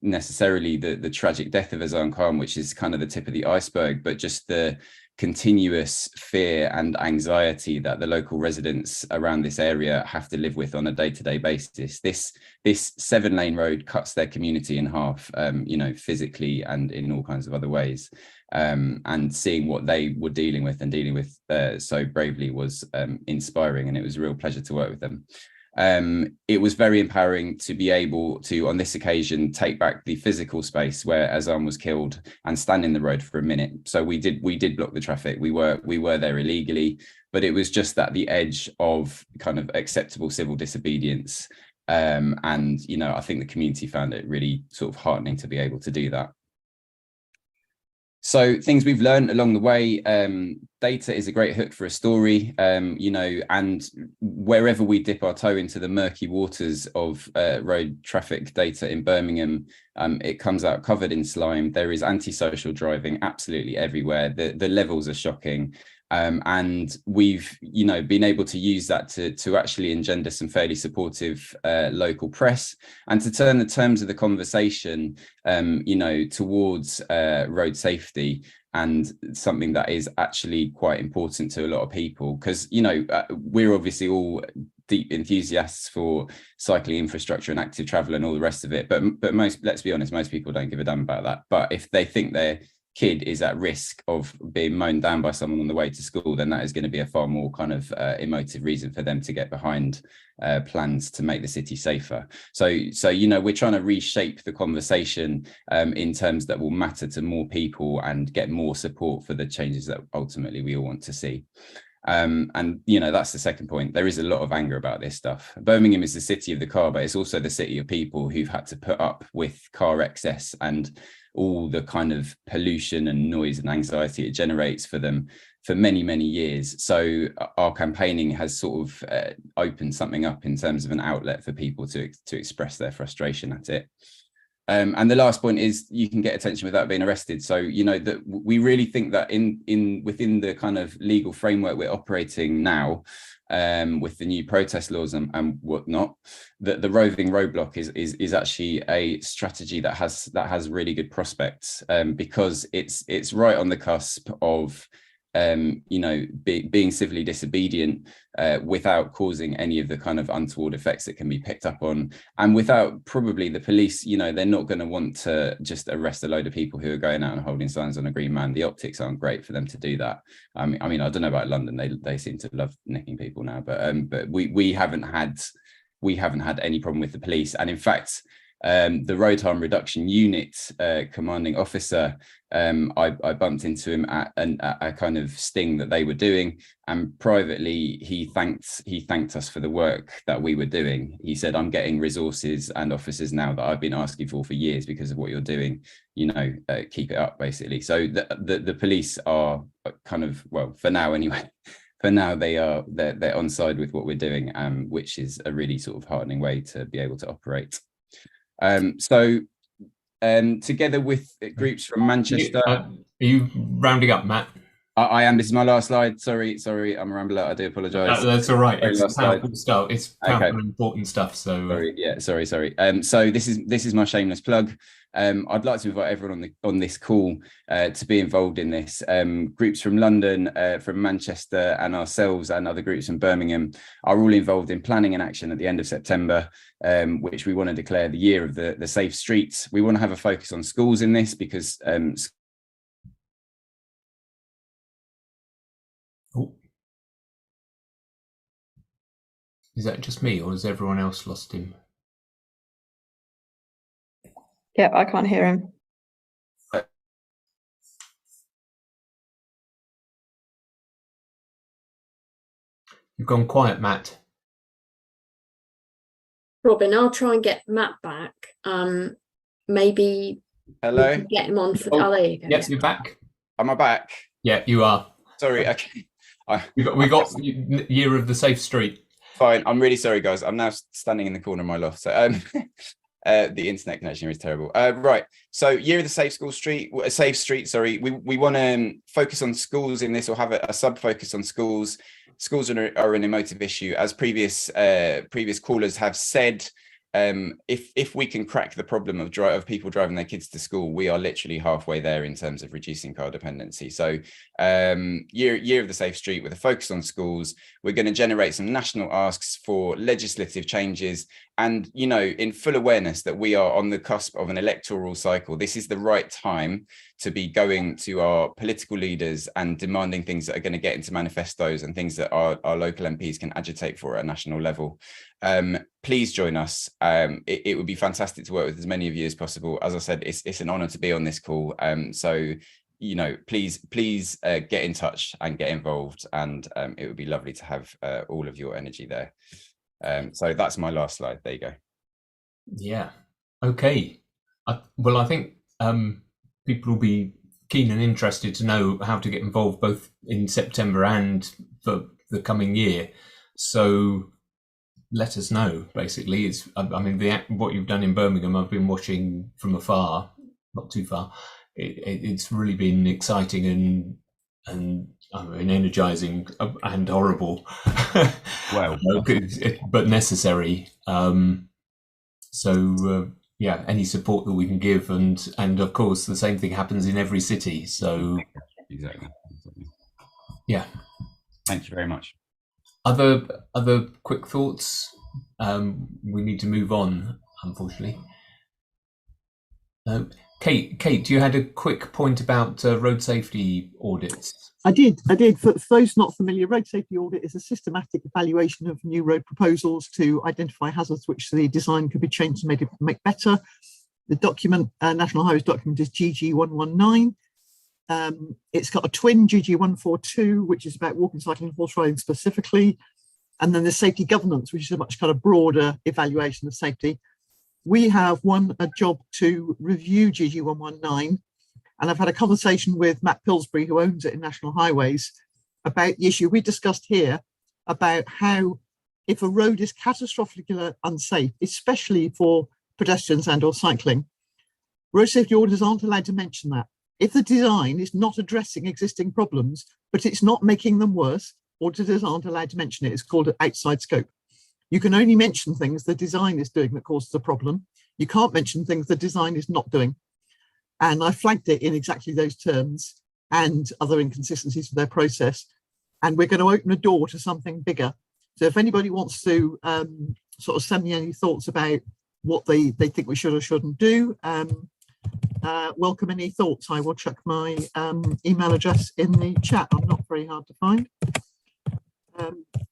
necessarily the tragic death of Azan Khan, which is kind of the tip of the iceberg, but just the continuous fear and anxiety that the local residents around this area have to live with on a day-to-day basis. This 7-lane road cuts their community in half, physically and in all kinds of other ways. And seeing what they were dealing with so bravely was inspiring, and it was a real pleasure to work with them. It was very empowering to be able to, on this occasion, take back the physical space where Azan was killed and stand in the road for a minute. So we did block the traffic. We were there illegally, but it was just at the edge of kind of acceptable civil disobedience. And I think the community found it really sort of heartening to be able to do that. So things we've learned along the way, data is a great hook for a story, and wherever we dip our toe into the murky waters of road traffic data in Birmingham, it comes out covered in slime. There is antisocial driving absolutely everywhere. The levels are shocking. And we've, been able to use that to actually engender some fairly supportive local press, and to turn the terms of the conversation, towards road safety, and something that is actually quite important to a lot of people, because, we're obviously all deep enthusiasts for cycling infrastructure and active travel and all the rest of it. But let's be honest, most people don't give a damn about that. But if they think they're kid is at risk of being mown down by someone on the way to school, then that is going to be a far more kind of emotive reason for them to get behind plans to make the city safer. So you know, we're trying to reshape the conversation in terms that will matter to more people and get more support for the changes that ultimately we all want to see. And you know, that's the second point. There is a lot of anger about this stuff. Birmingham is the city of the car, but it's also the city of people who've had to put up with car excess and all the kind of pollution and noise and anxiety it generates for them for many, many years. So our campaigning has sort of opened something up in terms of an outlet for people to express their frustration at it. And the last point is you can get attention without being arrested. So, you know, that we really think that within the kind of legal framework we're operating now, with the new protest laws and whatnot, that the roving roadblock is actually a strategy that has really good prospects, because it's right on the cusp of you know, being civilly disobedient without causing any of the kind of untoward effects that can be picked up on, and without probably the police, you know, they're not going to want to just arrest a load of people who are going out and holding signs on a green man. The optics aren't great for them to do that. I mean, I don't know about London, they seem to love nicking people now, but we haven't had any problem with the police. And in fact, the road harm reduction unit commanding officer, I bumped into him at a kind of sting that they were doing, and privately he thanked us for the work that we were doing. He said, "I'm getting resources and officers now that I've been asking for years because of what you're doing. You know, keep it up," basically. So the police are kind of, well, for now anyway. For now, they're on side with what we're doing, which is a really sort of heartening way to be able to operate. Together with groups from Manchester. Are you rounding up, Matt? I am. This is my last slide. Sorry, I'm a rambler. I do apologise. That's all right. It's powerful stuff. It's powerful Okay. and important stuff. So sorry. So this is my shameless plug. I'd like to invite everyone on this call to be involved in this. Groups from London, from Manchester, and ourselves and other groups from Birmingham are all involved in planning and action at the end of September, which we want to declare the year of the safe streets. We want to have a focus on schools in this because is that just me, or has everyone else lost him? Yep, I can't hear him. You've gone quiet, Matt. Robin, I'll try and get Matt back. Maybe hello, get him on for. Oh, there you go. Yes, you're back. Am I back? Yeah, you are. Sorry. Okay. We got year of the safe street. Fine. I'm really sorry, guys. I'm now standing in the corner of my loft. So the internet connection is terrible. Right. So year of the safe street. Sorry. We want to focus on schools in this, or have a sub focus on schools. Schools are an emotive issue, as previous callers have said. If we can crack the problem of people driving their kids to school, we are literally halfway there in terms of reducing car dependency. So year of the safe street with a focus on schools. We're going to generate some national asks for legislative changes, and, you know, in full awareness that we are on the cusp of an electoral cycle. This is the right time to be going to our political leaders and demanding things that are going to get into manifestos and things that our local MPs can agitate for at a national level. Please join us. It would be fantastic to work with as many of you as possible. As I said, it's an honor to be on this call. So, you know, please get in touch and get involved, and it would be lovely to have all of your energy there. So that's my last slide. There you go. Yeah. Okay. Well, I think people will be keen and interested to know how to get involved both in September and for the coming year. So let us know. Basically, I mean, what you've done in Birmingham, I've been watching from afar, not too far. It's really been exciting and I mean, energizing and horrible. Wow. But necessary. Yeah, any support that we can give, and of course the same thing happens in every city. So exactly. Yeah. Thank you very much. Other quick thoughts? We need to move on, unfortunately. Kate, you had a quick point about road safety audits. I did. For those not familiar, road safety audit is a systematic evaluation of new road proposals to identify hazards which the design could be changed to make better. The document, National Highways document, is GG119. It's got a twin, GG142, which is about walking, cycling, and horse riding specifically. And then there's safety governance, which is a much kind of broader evaluation of safety. We have a job to review GG119, and I've had a conversation with Matt Pillsbury, who owns it in National Highways, about the issue we discussed here, about how if a road is catastrophically unsafe, especially for pedestrians and or cycling, road safety orders aren't allowed to mention that. If the design is not addressing existing problems, but it's not making them worse, auditors aren't allowed to mention it. It's called outside scope. You can only mention things the design is doing that causes a problem. You can't mention things the design is not doing. And I flagged it in exactly those terms and other inconsistencies with their process. And we're going to open a door to something bigger. So if anybody wants to sort of send me any thoughts about what they think we should or shouldn't do, welcome any thoughts. I will chuck my email address in the chat. I'm not very hard to find.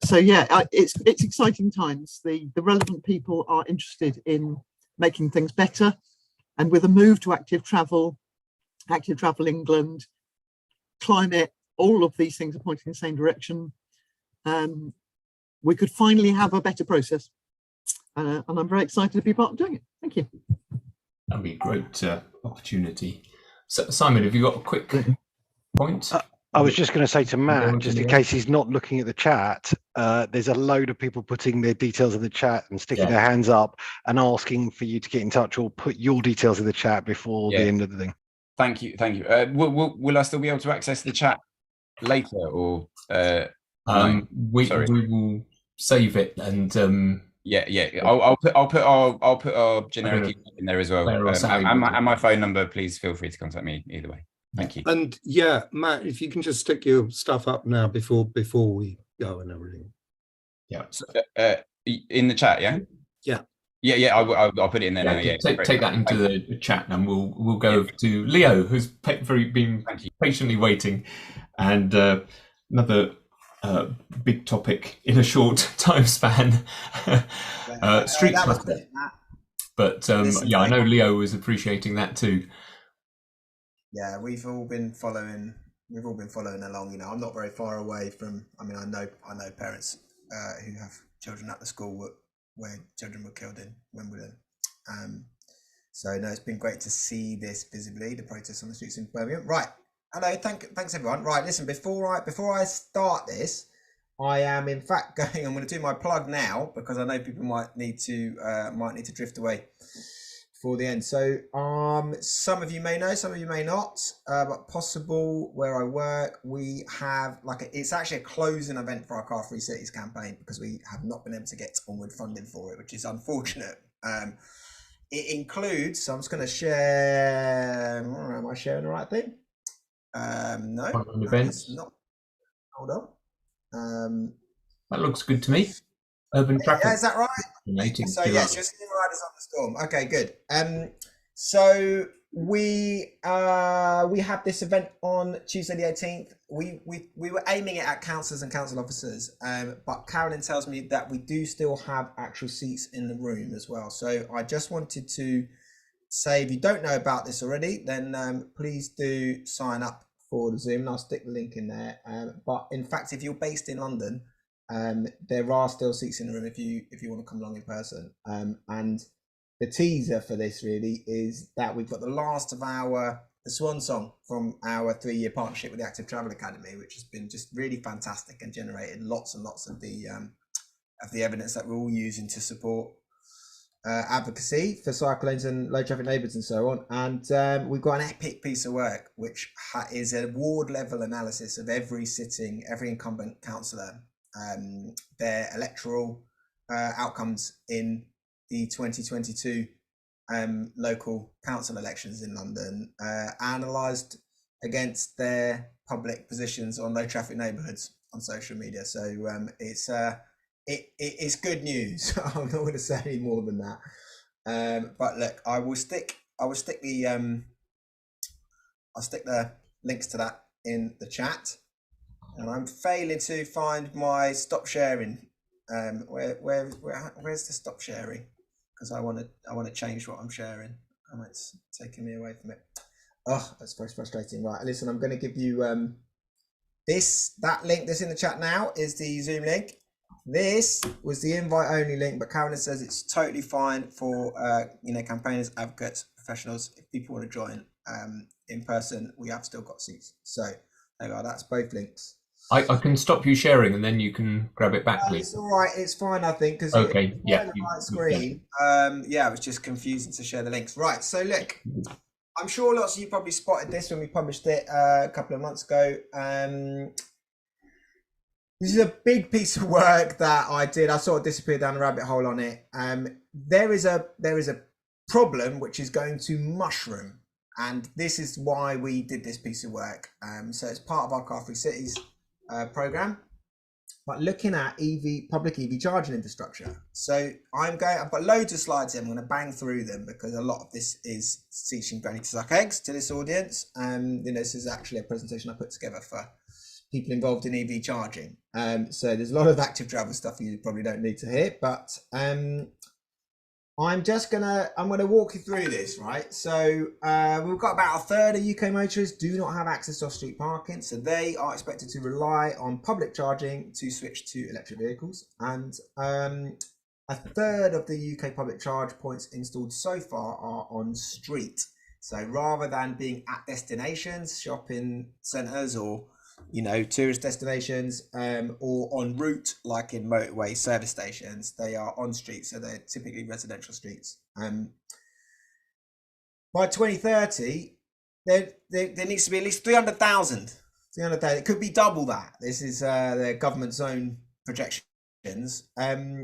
So yeah, it's exciting times. The relevant people are interested in making things better, and with a move to Active Travel England, climate, all of these things are pointing in the same direction. We could finally have a better process, and I'm very excited to be part of doing it. Thank you. That'd be a great opportunity. So, Simon, have you got a quick point? I was just going to say to Matt, just in case he's not looking at the chat, there's a load of people putting their details in the chat and sticking their hands up and asking for you to get in touch or put your details in the chat before the end of the thing. Thank you. Will I still be able to access the chat later, or we will save it and I'll put our generic email in there as well, and my phone number. Please feel free to contact me either way. Thank you. And yeah, Matt, if you can just stick your stuff up now before we go and everything. Yeah. So, in the chat, yeah. Yeah. I'll put it in there now. Yeah. Take that into the chat, and we'll go over to Leo, who's been patiently waiting, and another big topic in a short time span. Street clutter. But I know Leo was appreciating that too. Yeah, we've all been following along. You know, I'm not very far away from. I mean, I know parents who have children at the school where children were killed in Wimbledon. So no, it's been great to see this visibly, the protests on the streets in Birmingham. Right, hello, thanks everyone. Right, listen, before I start this, I am in fact going. I'm going to do my plug now because I know people might need to drift away for the end. So some of you may know, some of you may not, but Possible, where I work, we have it's actually a closing event for our Car Free Cities campaign because we have not been able to get onward funding for it, which is unfortunate. It includes, so I'm just going to share, am I sharing the right thing? No, events. Not. Hold on. That looks good to me. Urban traffic. Yeah, is that right? So yes, you're seeing Riders on the Storm. Okay, good. So we have this event on Tuesday the 18th. We were aiming it at councillors and council officers, but Carolyn tells me that we do still have actual seats in the room as well. So I just wanted to say, if you don't know about this already, then please do sign up for the Zoom, and I'll stick the link in there. But in fact, if you're based in London, there are still seats in the room if you want to come along in person. And the teaser for this really is that we've got the last of the swan song from our 3-year partnership with the Active Travel Academy, which has been just really fantastic and generated lots and lots of the evidence that we're all using to support advocacy for cycle lanes and low traffic neighbourhoods and so on. And we've got an epic piece of work which is a ward level analysis of every incumbent councillor, their electoral outcomes in the 2022 local council elections in London, analysed against their public positions on low traffic neighbourhoods on social media. So it's good news. I'm not going to say any more than that. But look, I will stick will stick the links to that in the chat. And I'm failing to find my stop sharing. Where's the stop sharing? Because I want to change what I'm sharing, and it's taking me away from it. Oh, that's very frustrating. Right, listen, I'm going to give you that link that's in the chat now is the Zoom link. This was the invite only link, but Carolyn says it's totally fine for campaigners, advocates, professionals. If people want to join in person, we have still got seats. So there you go. That's both links. I can stop you sharing and then you can grab it back, please. It's all right. It's fine, I think, because okay, yeah, the right screen. It was just confusing to share the links. Right. So look, I'm sure lots of you probably spotted this when we published it a couple of months ago. This is a big piece of work that I did. I sort of disappeared down the rabbit hole on it. There is a problem which is going to mushroom, and this is why we did this piece of work. So it's part of our Car Free Cities program, but looking at public EV charging infrastructure. So I've got loads of slides here. I'm going to bang through them because a lot of this is teaching granny to suck eggs to this audience. This is actually a presentation I put together for people involved in EV charging. So there's a lot of active travel stuff you probably don't need to hear, but I'm gonna walk you through this, right? So we've got about a third of UK motorists do not have access to off-street parking, so they are expected to rely on public charging to switch to electric vehicles. And a third of the UK public charge points installed so far are on street. So rather than being at destinations, shopping centres, or tourist destinations, or en route, like in motorway service stations, they are on streets, so they're typically residential streets. By 2030, there needs to be at least 300,000. It could be double that. This is the government's own projections.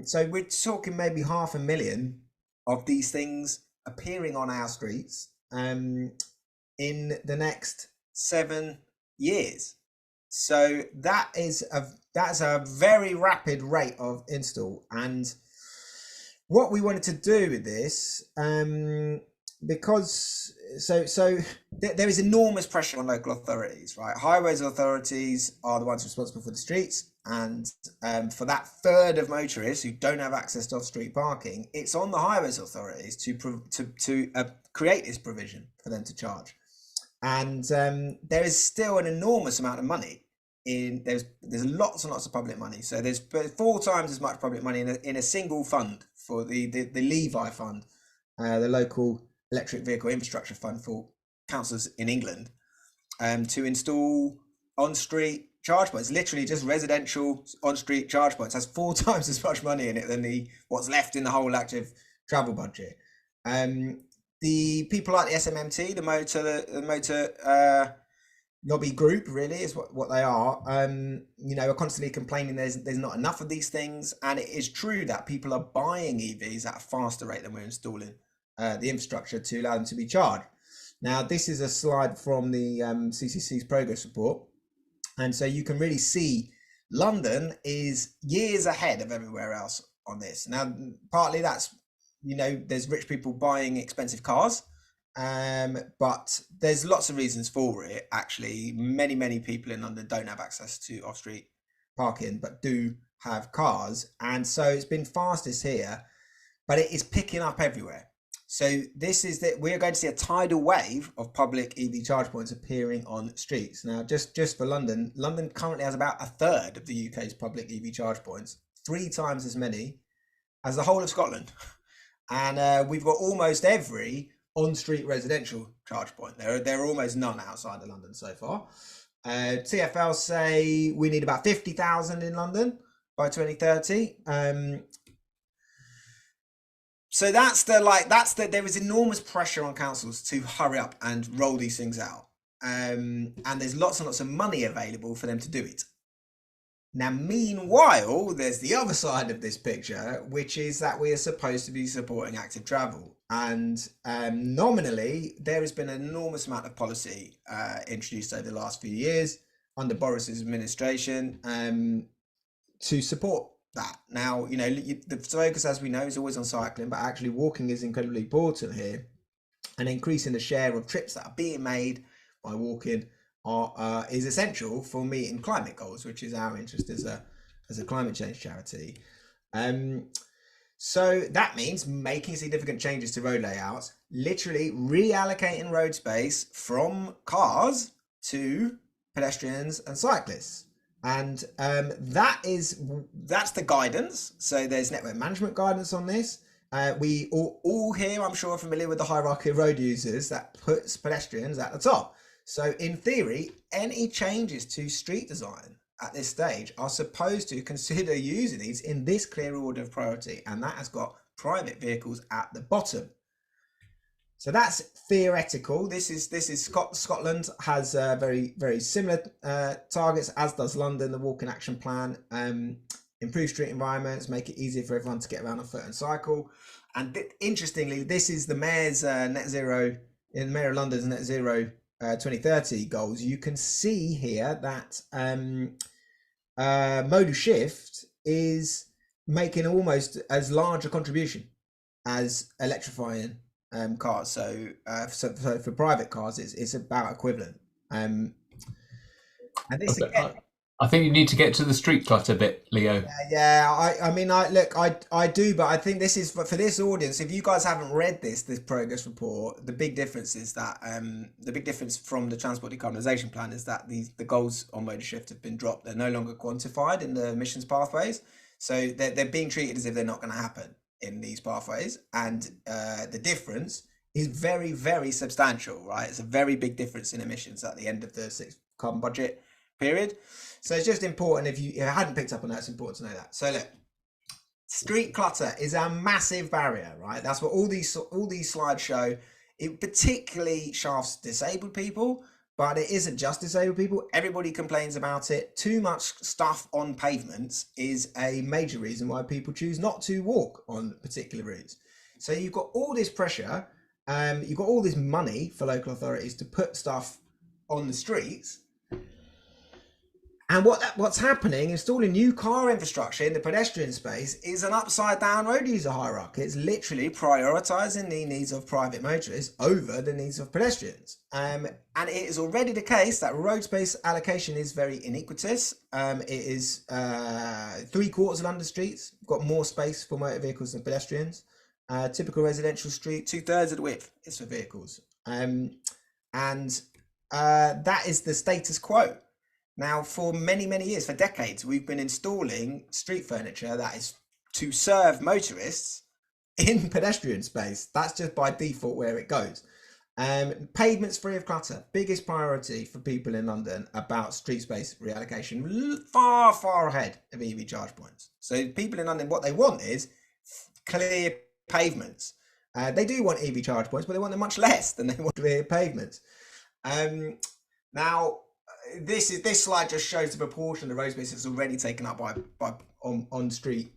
So we're talking maybe 500,000 of these things appearing on our streets in the next 7 years. So that's a very rapid rate of install. And what we wanted to do with this, because there is enormous pressure on local authorities, right? Highways authorities are the ones responsible for the streets, and for that third of motorists who don't have access to off-street parking, it's on the highways authorities to create this provision for them to charge. And there is still an enormous amount of money there's lots and lots of public money. So there's 4 times as much public money in a single fund for the Levi fund, the local electric vehicle infrastructure fund for councils in England, to install on-street charge points. Literally just residential on-street charge points has 4 times as much money in it than what's left in the whole active travel budget. The people like the SMMT, the motor lobby group, really is what they are, are constantly complaining there's not enough of these things. And it is true that people are buying EVs at a faster rate than we're installing the infrastructure to allow them to be charged. Now, this is a slide from the CCC's progress report. And so you can really see London is years ahead of everywhere else on this. Now, partly that's, there's rich people buying expensive cars. But there's lots of reasons for it. Actually, many people in London don't have access to off-street parking, but do have cars, and so it's been fastest here, but it is picking up everywhere. So this is that we're going to see a tidal wave of public EV charge points appearing on streets. Now, just for London currently has about a third of the UK's public EV charge points, 3 times as many as the whole of Scotland, and we've got almost every on-street residential charge point. There are almost none outside of London so far. TfL say we need about 50,000 in London by 2030. So there is enormous pressure on councils to hurry up and roll these things out. And there's lots and lots of money available for them to do it. Now, meanwhile, there's the other side of this picture, which is that we are supposed to be supporting active travel. And nominally, there has been an enormous amount of policy introduced over the last few years under Boris's administration to support that. Now, the focus, as we know, is always on cycling, but actually walking is incredibly important here. and increasing the share of trips that are being made by walking is essential for meeting climate goals, which is our interest as a climate change charity. So that means making significant changes to road layouts, literally reallocating road space from cars to pedestrians and cyclists. And that's the guidance. So there's network management guidance on this. We all here, I'm sure, are familiar with the hierarchy of road users that puts pedestrians at the top. So in theory, any changes to street design at this stage are supposed to consider using these in this clear order of priority, and that has got private vehicles at the bottom. So that's theoretical. This is Scotland has very, very similar targets, as does London. The Walking Action Plan, improve street environments, make it easier for everyone to get around on foot and cycle. And interestingly, this is the mayor's net zero, in Mayor of London's net zero 2030 goals. You can see here that modal shift is making almost as large a contribution as electrifying cars. So for private cars, it's about equivalent. And this again, I think you need to get to the street clutter bit, Leo. Yeah, I mean, I do, but I think this is for this audience. If you guys haven't read this progress report, the big difference is that the big difference from the transport decarbonisation plan is that the goals on modal shift have been dropped. They're no longer quantified in the emissions pathways, so they're being treated as if they're not going to happen in these pathways, and the difference is very, very substantial, right? It's a very big difference in emissions at the end of the sixth carbon budget period. So it's just important, if you hadn't picked up on that, it's important to know that. So look, street clutter is a massive barrier, right? That's what all these slides show. It particularly shafts disabled people, but it isn't just disabled people. Everybody complains about it. Too much stuff on pavements is a major reason why people choose not to walk on particular routes. So you've got all this pressure, you've got all this money for local authorities to put stuff on the streets. And what's happening, installing new car infrastructure in the pedestrian space, is an upside down road user hierarchy. It's literally prioritising the needs of private motorists over the needs of pedestrians. And it is already the case that road space allocation is very iniquitous. It is 3/4 of London streets got more space for motor vehicles than pedestrians. Typical residential street, 2/3 of the width is for vehicles. That is the status quo. Now, for many, many years, for decades, we've been installing street furniture that is to serve motorists in pedestrian space. That's just by default where it goes. Pavements free of clutter, biggest priority for people in London about street space reallocation, far, far ahead of EV charge points. So people in London, what they want is clear pavements. They do want EV charge points, but they want them much less than they want clear pavements. Now, this slide just shows the proportion of the road space that's already taken up by on street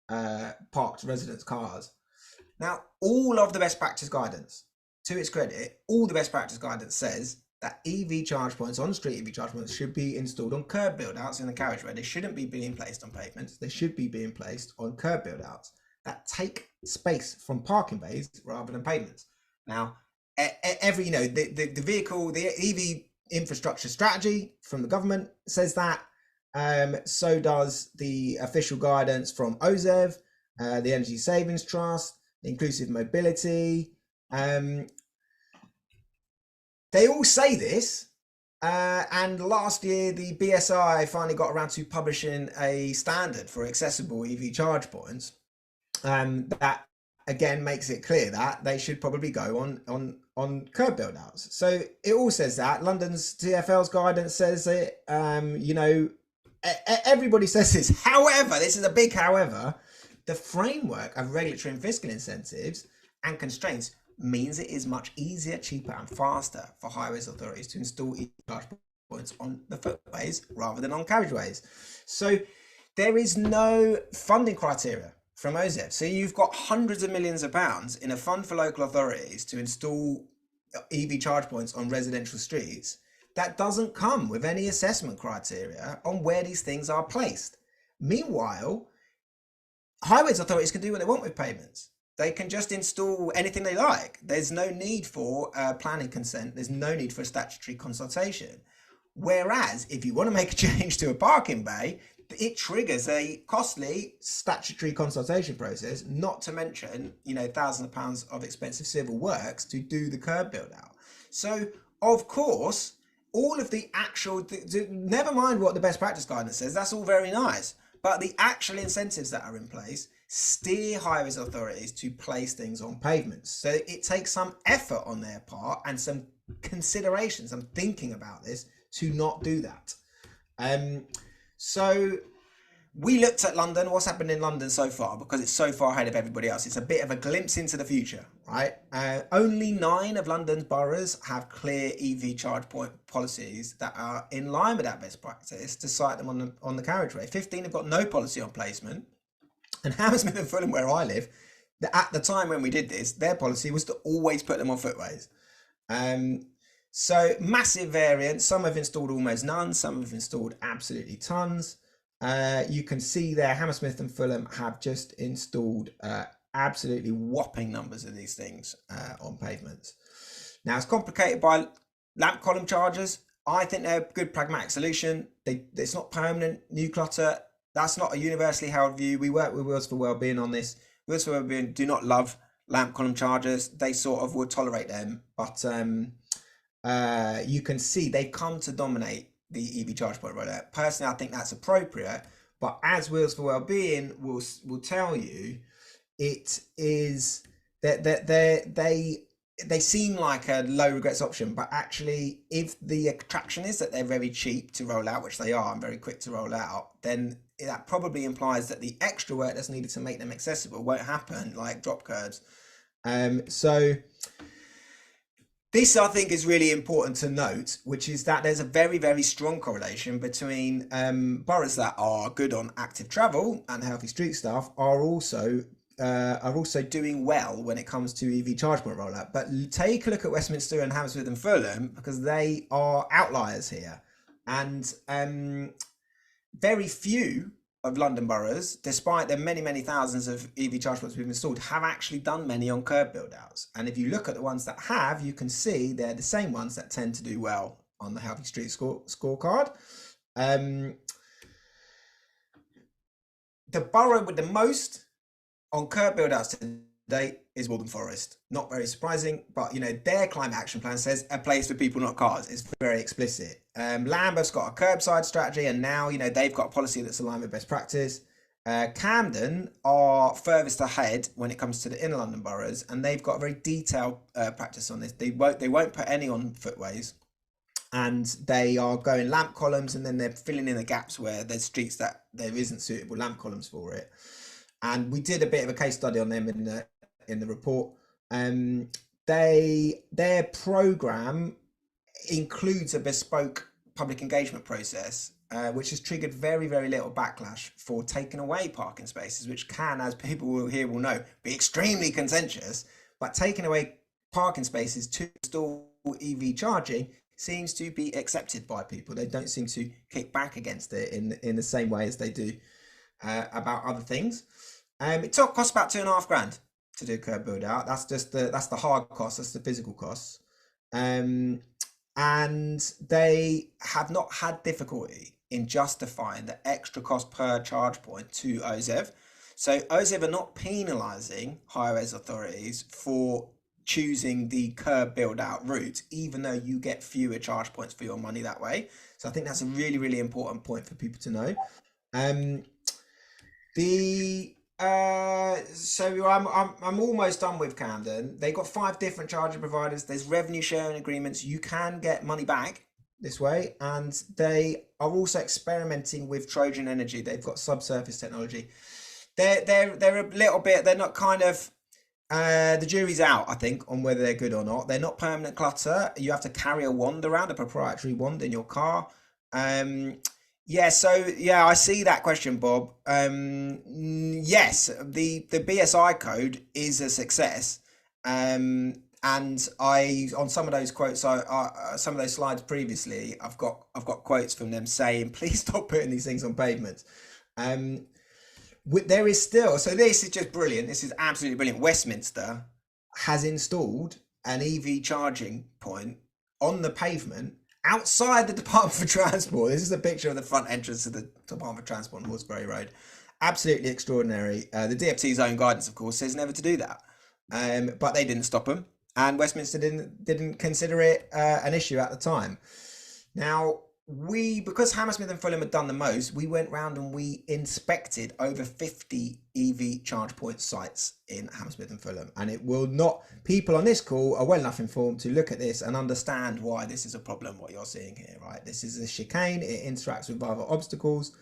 parked residents' cars. Now, all of the best practice guidance, to its credit, all the best practice guidance says that EV charge points on street EV charge points should be installed on curb build-outs in the carriageway. They shouldn't be being placed on pavements. They should be being placed on curb build-outs that take space from parking bays rather than pavements. Now, the EV infrastructure strategy from the government says that. So does the official guidance from OZEV, the Energy Savings Trust, Inclusive Mobility. They all say this. And last year, the BSI finally got around to publishing a standard for accessible EV charge points. That again makes it clear that they should probably go on curb build-outs. So it all says that. London's TfL's guidance says it. Everybody says this. However, this is a big however, the framework of regulatory and fiscal incentives and constraints means it is much easier, cheaper and faster for highways authorities to install EV charge points on the footways rather than on carriageways. So there is no funding criteria from OZEV. So you've got hundreds of millions of pounds in a fund for local authorities to install EV charge points on residential streets. That doesn't come with any assessment criteria on where these things are placed. Meanwhile, highways authorities can do what they want with pavements. They can just install anything they like. There's no need for planning consent. There's no need for a statutory consultation. Whereas if you want to make a change to a parking bay, it triggers a costly statutory consultation process, not to mention, you know, thousands of pounds of expensive civil works to do the curb build out. So of course, all of the actual, never mind what the best practice guidance says, that's all very nice, but the actual incentives that are in place steer highways authorities to place things on pavements. So it takes some effort on their part and some consideration, some thinking about this to not do that. So we looked at London, what's happened in London so far, because it's so far ahead of everybody else. It's a bit of a glimpse into the future, right? Only 9 of London's boroughs have clear EV charge point policies that are in line with that best practice to site them on the carriageway. 15 have got no policy on placement. And Hammersmith and Fulham, where I live, at the time when we did this, their policy was to always put them on footways. So massive variance. Some have installed almost none. Some have installed absolutely tons. You can see there, Hammersmith and Fulham have just installed absolutely whopping numbers of these things on pavements. Now, it's complicated by lamp column chargers. I think they're a good pragmatic solution. It's not permanent new clutter. That's not a universally held view. We work with Wheels for Wellbeing on this. Wheels for Wellbeing do not love lamp column chargers. They sort of would tolerate them, but you can see they've come to dominate the EV charge point rollout. Personally, I think that's appropriate, but as Wheels for Wellbeing will tell you, it is that they seem like a low regrets option, but actually, if the attraction is that they're very cheap to roll out, which they are, and very quick to roll out, then that probably implies that the extra work that's needed to make them accessible won't happen, like drop curbs. So this, I think, is really important to note, which is that there's a very, very strong correlation between boroughs that are good on active travel and healthy street staff are also doing well when it comes to EV charge point rollout. But take a look at Westminster and Hammersmith and Fulham, because they are outliers here. And very few of London boroughs, despite the many, many thousands of EV charge points we've installed, have actually done many on curb build outs. And if you look at the ones that have, you can see they're the same ones that tend to do well on the Healthy Street scorecard. The borough with the most on curb build outs today is Waltham Forest. Not very surprising, but you know, their climate action plan says a place for people, not cars. It's very explicit. Lambeth's got a curbside strategy, and now, you know, they've got a policy that's aligned with best practice. Camden are furthest ahead when it comes to the inner London boroughs, and they've got a very detailed practice on this. They won't put any on footways, and they are going lamp columns, and then they're filling in the gaps where there's streets that there isn't suitable lamp columns for it. And we did a bit of a case study on them in the report. Their program includes a bespoke public engagement process, which has triggered very, very little backlash for taking away parking spaces, which can, as people will know, be extremely contentious. But taking away parking spaces to install EV charging seems to be accepted by people. They don't seem to kick back against it in the same way as they do about other things. It costs about £2,500 to do curb build out. That's the hard cost. That's the physical costs. And they have not had difficulty in justifying the extra cost per charge point to OZEV. So OZEV are not penalising highways authorities for choosing the curb build out route, even though you get fewer charge points for your money that way. So I think that's a really, really important point for people to know. So I'm almost done with Camden. They've got 5 different charging providers. There's revenue sharing agreements. You can get money back this way, and they are also experimenting with Trojan Energy. They've got subsurface technology. They're a little bit. They're not kind of. The jury's out, I think, on whether they're good or not. They're not permanent clutter. You have to carry a wand around, a proprietary wand in your car. I see that question, Bob. Yes, the BSI code is a success. And I, on some of those quotes, some of those slides previously, I've got quotes from them saying, please stop putting these things on pavements. there is still, so this is just brilliant. This is absolutely brilliant. Westminster has installed an EV charging point on the pavement outside the Department for Transport. This is a picture of the front entrance of the Department for Transport on Horseferry Road. Absolutely extraordinary. The DFT's own guidance, of course, says never to do that, but they didn't stop them, and Westminster didn't consider it an issue at the time. Now, because Hammersmith and Fulham had done the most, we went round and we inspected over 50 EV charge point sites in Hammersmith and Fulham. And it will not, people on this call are well enough informed to look at this and understand why this is a problem, what you're seeing here, right? This is a chicane, it interacts with other obstacles.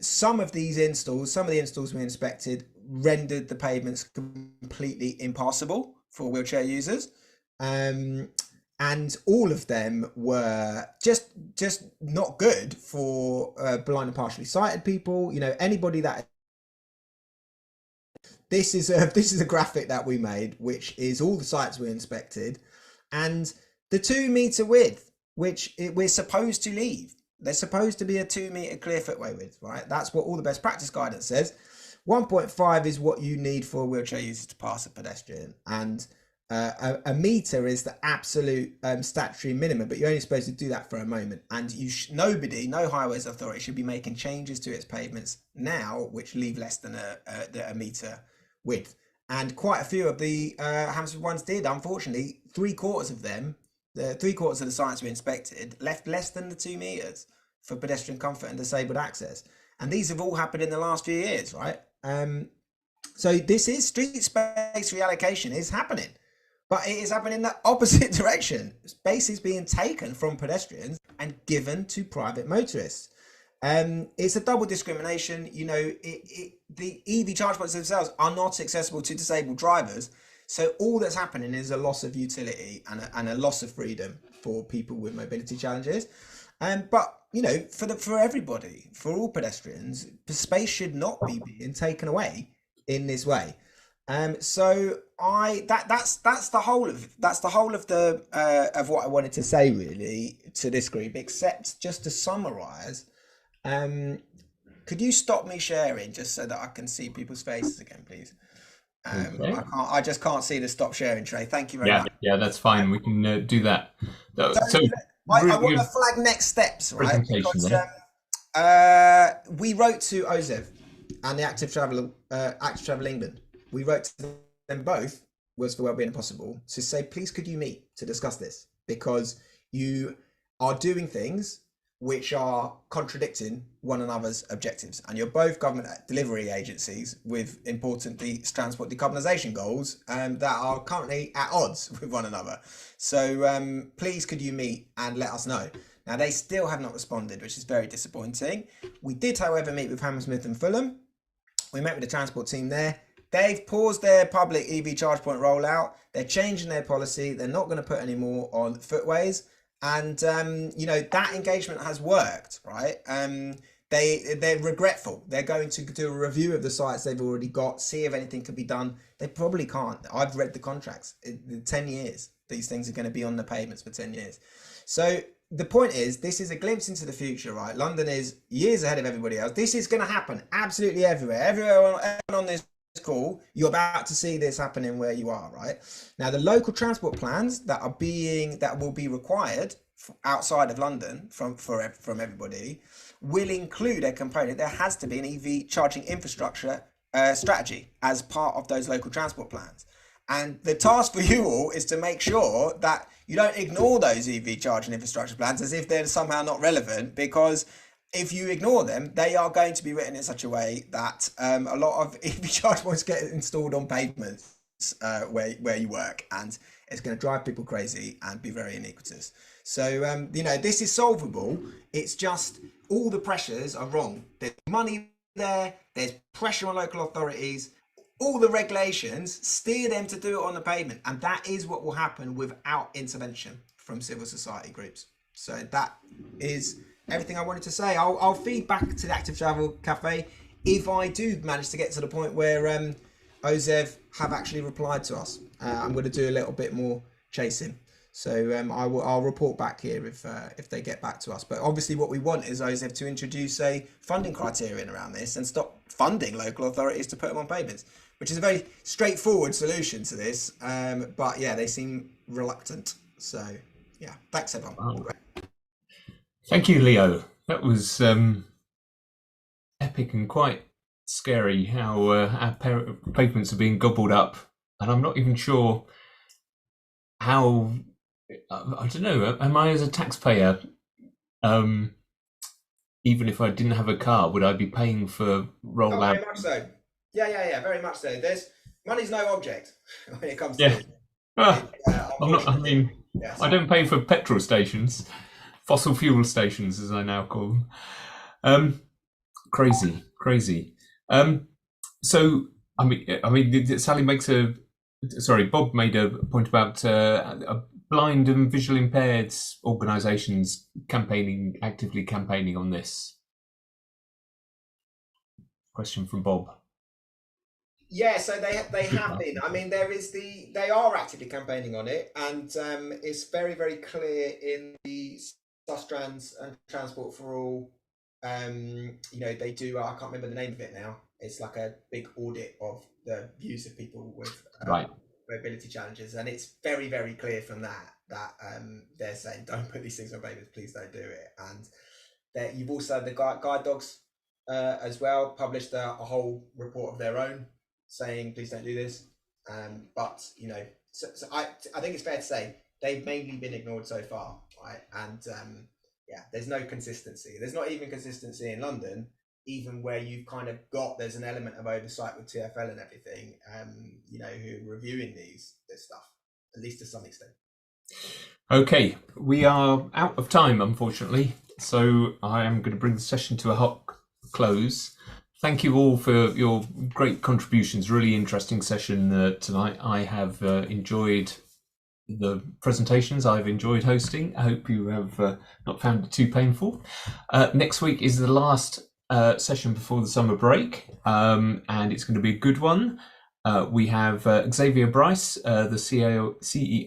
Some of the installs we inspected rendered the pavements completely impassable for wheelchair users. And all of them were just not good for blind and partially sighted people. You know, anybody that. This is a graphic that we made, which is all the sites we inspected, and the 2 meter width, which we're supposed to leave. There's supposed to be a 2 meter clear footway width, right? That's what all the best practice guidance says. 1.5 is what you need for a wheelchair user to pass a pedestrian, and a meter is the absolute statutory minimum, but you're only supposed to do that for a moment. And no highways authority should be making changes to its pavements now, which leave less than a meter width. And quite a few of the Hammersmith ones did. Unfortunately, 3/4 of them, the 3/4 of the sites we inspected, left less than the 2 meters for pedestrian comfort and disabled access. And these have all happened in the last few years, right? So this is street space reallocation is happening. But it is happening in the opposite direction. Space is being taken from pedestrians and given to private motorists. It's a double discrimination. You know, the EV charge points themselves are not accessible to disabled drivers. So all that's happening is a loss of utility and a loss of freedom for people with mobility challenges. But you know, for everybody, for all pedestrians, space should not be being taken away in this way. So that's the whole of the of what I wanted to say really to this group, except just to summarize. Could you stop me sharing just so that I can see people's faces again, please? Okay. I just can't see the stop sharing tray. Thank you very much. Yeah, that's fine. We can do that. So I want to flag next steps, right? Because we wrote to OZEV and the Active Travel England. We wrote to them both, Wheels for Wellbeing Impossible, to say, please could you meet to discuss this? Because you are doing things which are contradicting one another's objectives. And you're both government delivery agencies with importantly transport decarbonisation goals that are currently at odds with one another. So please could you meet and let us know. Now they still have not responded, which is very disappointing. We did, however, meet with Hammersmith and Fulham. We met with the transport team there. They've paused their public EV charge point rollout. They're changing their policy. They're not going to put any more on footways. And, you know, that engagement has worked, right? They're regretful. They're going to do a review of the sites they've already got, see if anything can be done. They probably can't. I've read the contracts. 10 years. These things are going to be on the pavements for 10 years. So the point is, this is a glimpse into the future, right? London is years ahead of everybody else. This is going to happen absolutely everywhere. Everyone on this call, you're about to see this happening where you are, right? Now, the local transport plans that will be required outside of London from everybody will include a component. There has to be an EV charging infrastructure strategy as part of those local transport plans. And the task for you all is to make sure that you don't ignore those EV charging infrastructure plans as if they're somehow not relevant, because if you ignore them, they are going to be written in such a way that a lot of EV charge points get installed on pavements where you work, and it's going to drive people crazy and be very iniquitous. So, you know, this is solvable. It's just all the pressures are wrong. There's money there. There's pressure on local authorities. All the regulations steer them to do it on the pavement. And that is what will happen without intervention from civil society groups. So that is everything I wanted to say. I'll feed back to the Active Travel Cafe if I do manage to get to the point where OZEV have actually replied to us. I'm going to do a little bit more chasing. So I'll report back here if they get back to us. But obviously what we want is OZEV to introduce a funding criterion around this and stop funding local authorities to put them on pavements, which is a very straightforward solution to this. But yeah, they seem reluctant. So yeah, thanks everyone. Wow. Thank you, Leo. That was epic and quite scary how our pavements are being gobbled up. And I'm not even sure how, I don't know, am I as a taxpayer, even if I didn't have a car, would I be paying for rollout? Very much so. Yeah, very much so. Money's no object when it comes to it. I yes. I don't pay for petrol stations, fossil fuel stations, as I now call them. Crazy. So, I mean, Sally makes Bob made a point about blind and visual impaired organisations actively campaigning on this. Question from Bob. Yeah, so they have been. I mean, they are actively campaigning on it, and it's very, very clear in the Sustrans and Transport for All. They do. I can't remember the name of it now. It's like a big audit of the views of people with mobility challenges, and it's very, very clear from that they're saying, don't put these things on pavements, please don't do it. And you've also had the guide dogs as well published a whole report of their own saying, please don't do this. But so I think it's fair to say they've mainly been ignored so far, right? And there's no consistency. There's not even consistency in London, even where you've kind of there's an element of oversight with TfL and everything, who are reviewing this stuff, at least to some extent. Okay, we are out of time, unfortunately. So I am going to bring the session to a hot close. Thank you all for your great contributions. Really interesting session tonight. I have enjoyed the presentations. I've enjoyed hosting. I hope you have not found it too painful. Next week is the last session before the summer break, and it's going to be a good one. We have Xavier Bryce, the CEO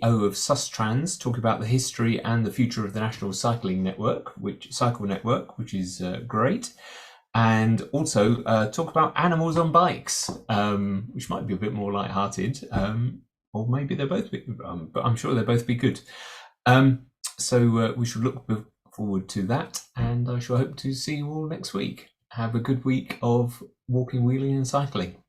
of Sustrans, talk about the history and the future of the National Cycle Network, which is great. And also talk about animals on bikes, which might be a bit more lighthearted, or maybe they're both, but I'm sure they'll both be good. So we should look forward to that, and I shall hope to see you all next week. Have a good week of walking, wheeling and cycling.